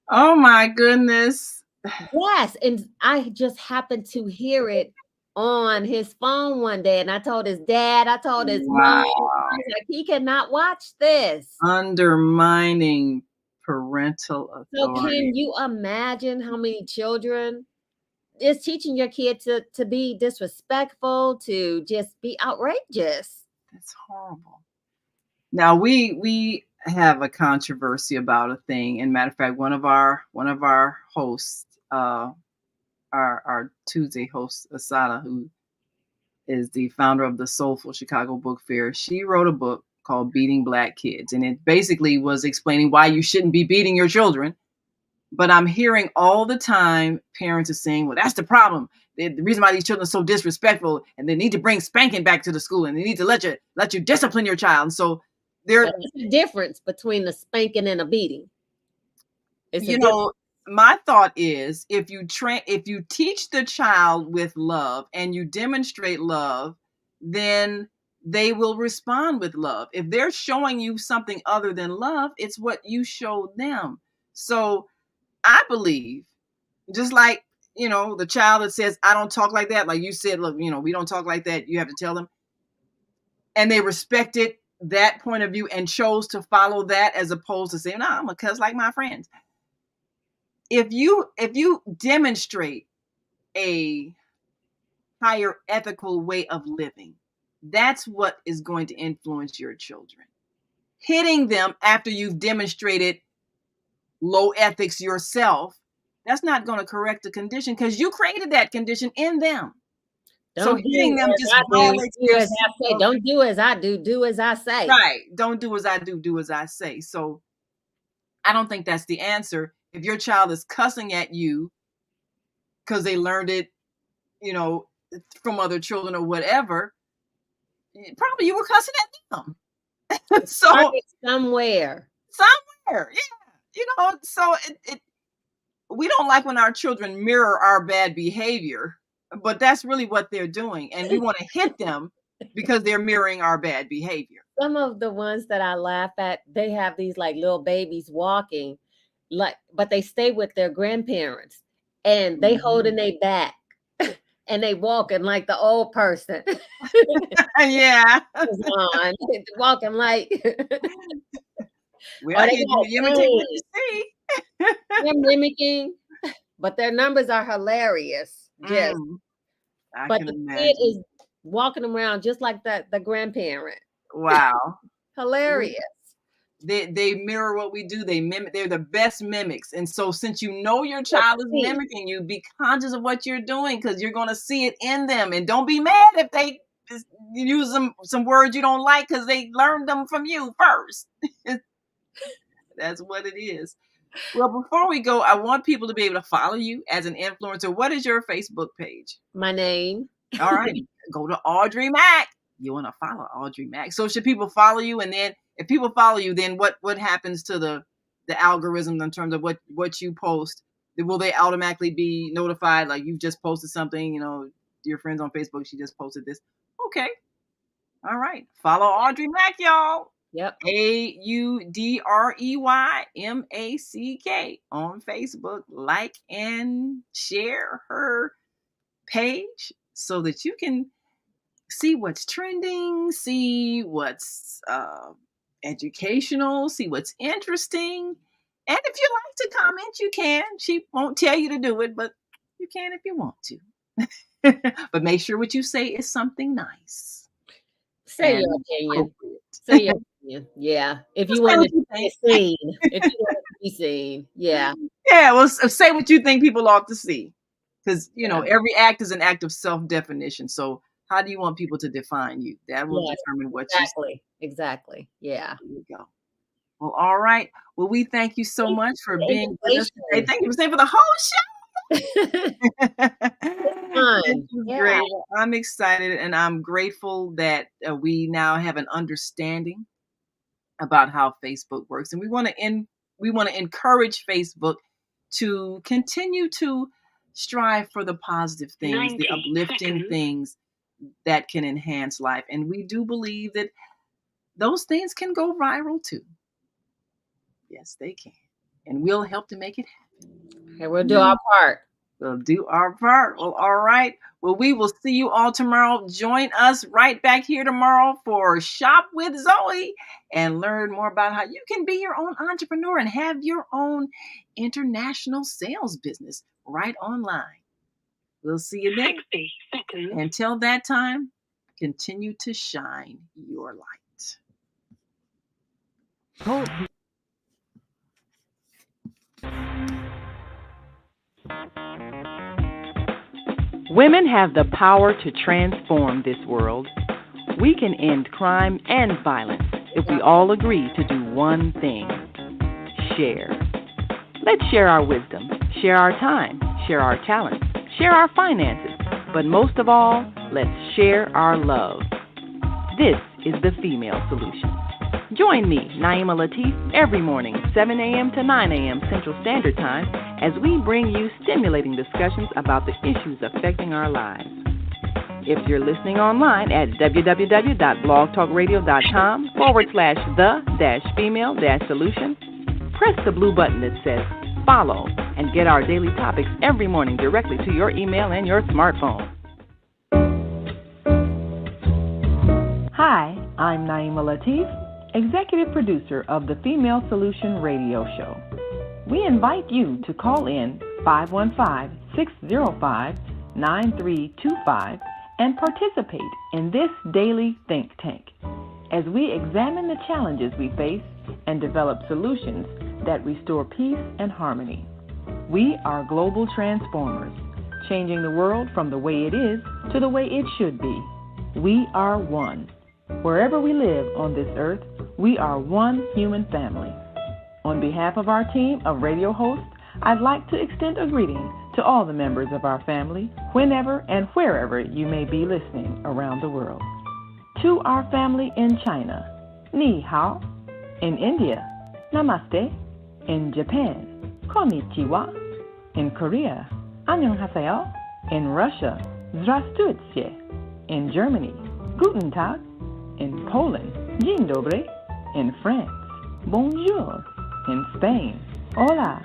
Oh my goodness. Yes, and I just happened to hear it on his phone one day, and I told his dad, I told his mom, like, he cannot watch this. Undermining parental authority. So can you imagine how many children is teaching your kid to be disrespectful, to just be outrageous? That's horrible. Now we have a controversy about a thing. And matter of fact, one of our hosts, our Tuesday host, Asada, who is the founder of the Soulful Chicago Book Fair, she wrote a book called Beating Black Kids. And it basically was explaining why you shouldn't be beating your children. But I'm hearing all the time parents are saying, well, that's the problem. the reason why these children are so disrespectful, and they need to bring spanking back to the school, and they need to let you discipline your child. And so there's a difference between a spanking and a beating. My thought is if you teach the child with love and you demonstrate love, then they will respond with love. If they're showing you something other than love, it's what you showed them. So I believe, just like, the child that says, I don't talk like that, like you said, look, we don't talk like that, you have to tell them. And they respected that point of view and chose to follow that as opposed to saying, no, I'm a cuss like my friends. If you demonstrate a higher ethical way of living, that's what is going to influence your children. Hitting them after you've demonstrated low ethics yourself, that's not going to correct the condition because you created that condition in them. So hitting them just violates their self. Don't do as I do, do as I say. Right. Don't do as I do as I say. So I don't think that's the answer. If your child is cussing at you because they learned it, from other children or whatever, probably you were cussing at them. So somewhere, yeah. So we don't like when our children mirror our bad behavior, but that's really what they're doing. And we want to hit them because they're mirroring our bad behavior. Some of the ones that I laugh at, they have these like little babies walking, but they stay with their grandparents and they holding their back and they walking like the old person. Yeah. Walking like well, you imitate what you see. They're mimicking, but their numbers are hilarious. Yes. But the kid is walking around just like the grandparent. Wow. Hilarious. They mirror what we do. They mimic. They're the best mimics. And so since you know your child is mimicking you, be conscious of what you're doing because you're going to see it in them. And don't be mad if they use some words you don't like because they learned them from you first. That's what it is. Well, before we go, I want people to be able to follow you as an influencer. What is your Facebook page? My name. All right. Go to Audrey Mack. You want to follow Audrey Mack. So should people follow you? And then if people follow you, then what happens to the algorithm in terms of what you post? Will they automatically be notified? Like you've just posted something, your friends on Facebook, she just posted this. Okay. All right. Follow Audrey Mack, y'all. Yep. AUDREYMACK on Facebook. Like and share her page so that you can see what's trending, see what's educational, see what's interesting. And if you like to comment, you can. She won't tell you to do it, but you can if you want to. But make sure what you say is something nice. Say your opinion. Say your opinion. Yeah. If you want to be seen. If you want to be seen. Yeah. Yeah. Well, say what you think people ought to see. Because, every act is an act of self-definition. So how do you want people to define you? That will determine what you say. Exactly. Yeah. There you go. Well, all right. Well, we thank you so much for being with us today. Thank you for staying for the whole show. Great. I'm excited and I'm grateful that we now have an understanding about how Facebook works. And we want to encourage Facebook to continue to strive for the positive things, the uplifting things that can enhance life. And we do believe that those things can go viral too. Yes, they can. And we'll help to make it happen. Okay, we'll do our part. We'll do our part. Well, all right. Well, we will see you all tomorrow. Join us right back here tomorrow for Shop with Zoe and learn more about how you can be your own entrepreneur and have your own international sales business right online. We'll see you then. 60 seconds. Until that time, continue to shine your light. Women have the power to transform this world. We can end crime and violence if we all agree to do one thing: share. Let's share our wisdom, share our time, share our talents, share our finances, But most of all, let's share our love. This is the Female Solution. Join me, Naima Latif, every morning, 7 a.m. to 9 a.m. Central Standard Time, as we bring you stimulating discussions about the issues affecting our lives. If you're listening online at www.blogtalkradio.com/the-female-solution, press the blue button that says follow and get our daily topics every morning directly to your email and your smartphone. Hi, I'm Naima Latif, Executive Producer of the Female Solution Radio Show. We invite you to call in 515-605-9325 and participate in this daily think tank as we examine the challenges we face and develop solutions that restore peace and harmony. We are global transformers, changing the world from the way it is to the way it should be. We are one. Wherever we live on this earth, we are one human family. On behalf of our team of radio hosts, I'd like to extend a greeting to all the members of our family, whenever and wherever you may be listening around the world. To our family in China, Ni Hao. In India, Namaste. In Japan, Konnichiwa. In Korea, Annyeonghaseyo. In Russia, Здравствуйте. In Germany, Guten Tag. In Poland, Dzień dobry. In France, Bonjour. In Spain, Hola.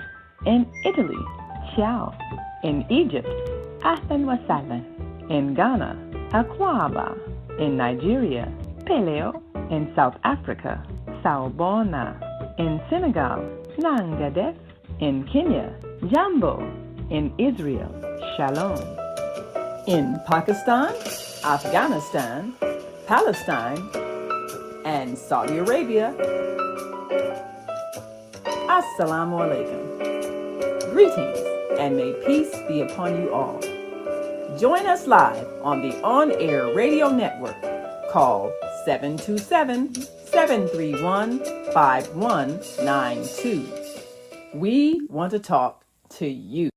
In Italy, Ciao. In Egypt, Ahlan wa sahlan. In Ghana, Akwaba. In Nigeria, Peleo. In South Africa, Sawubona. In Senegal, Nangadef. In Kenya, Jambo. In Israel, Shalom. In Pakistan, Afghanistan, Palestine, and Saudi Arabia, Assalamu alaikum. Greetings, and may peace be upon you all. Join us live on the on-air radio network called 727-731-5192. We want to talk to you.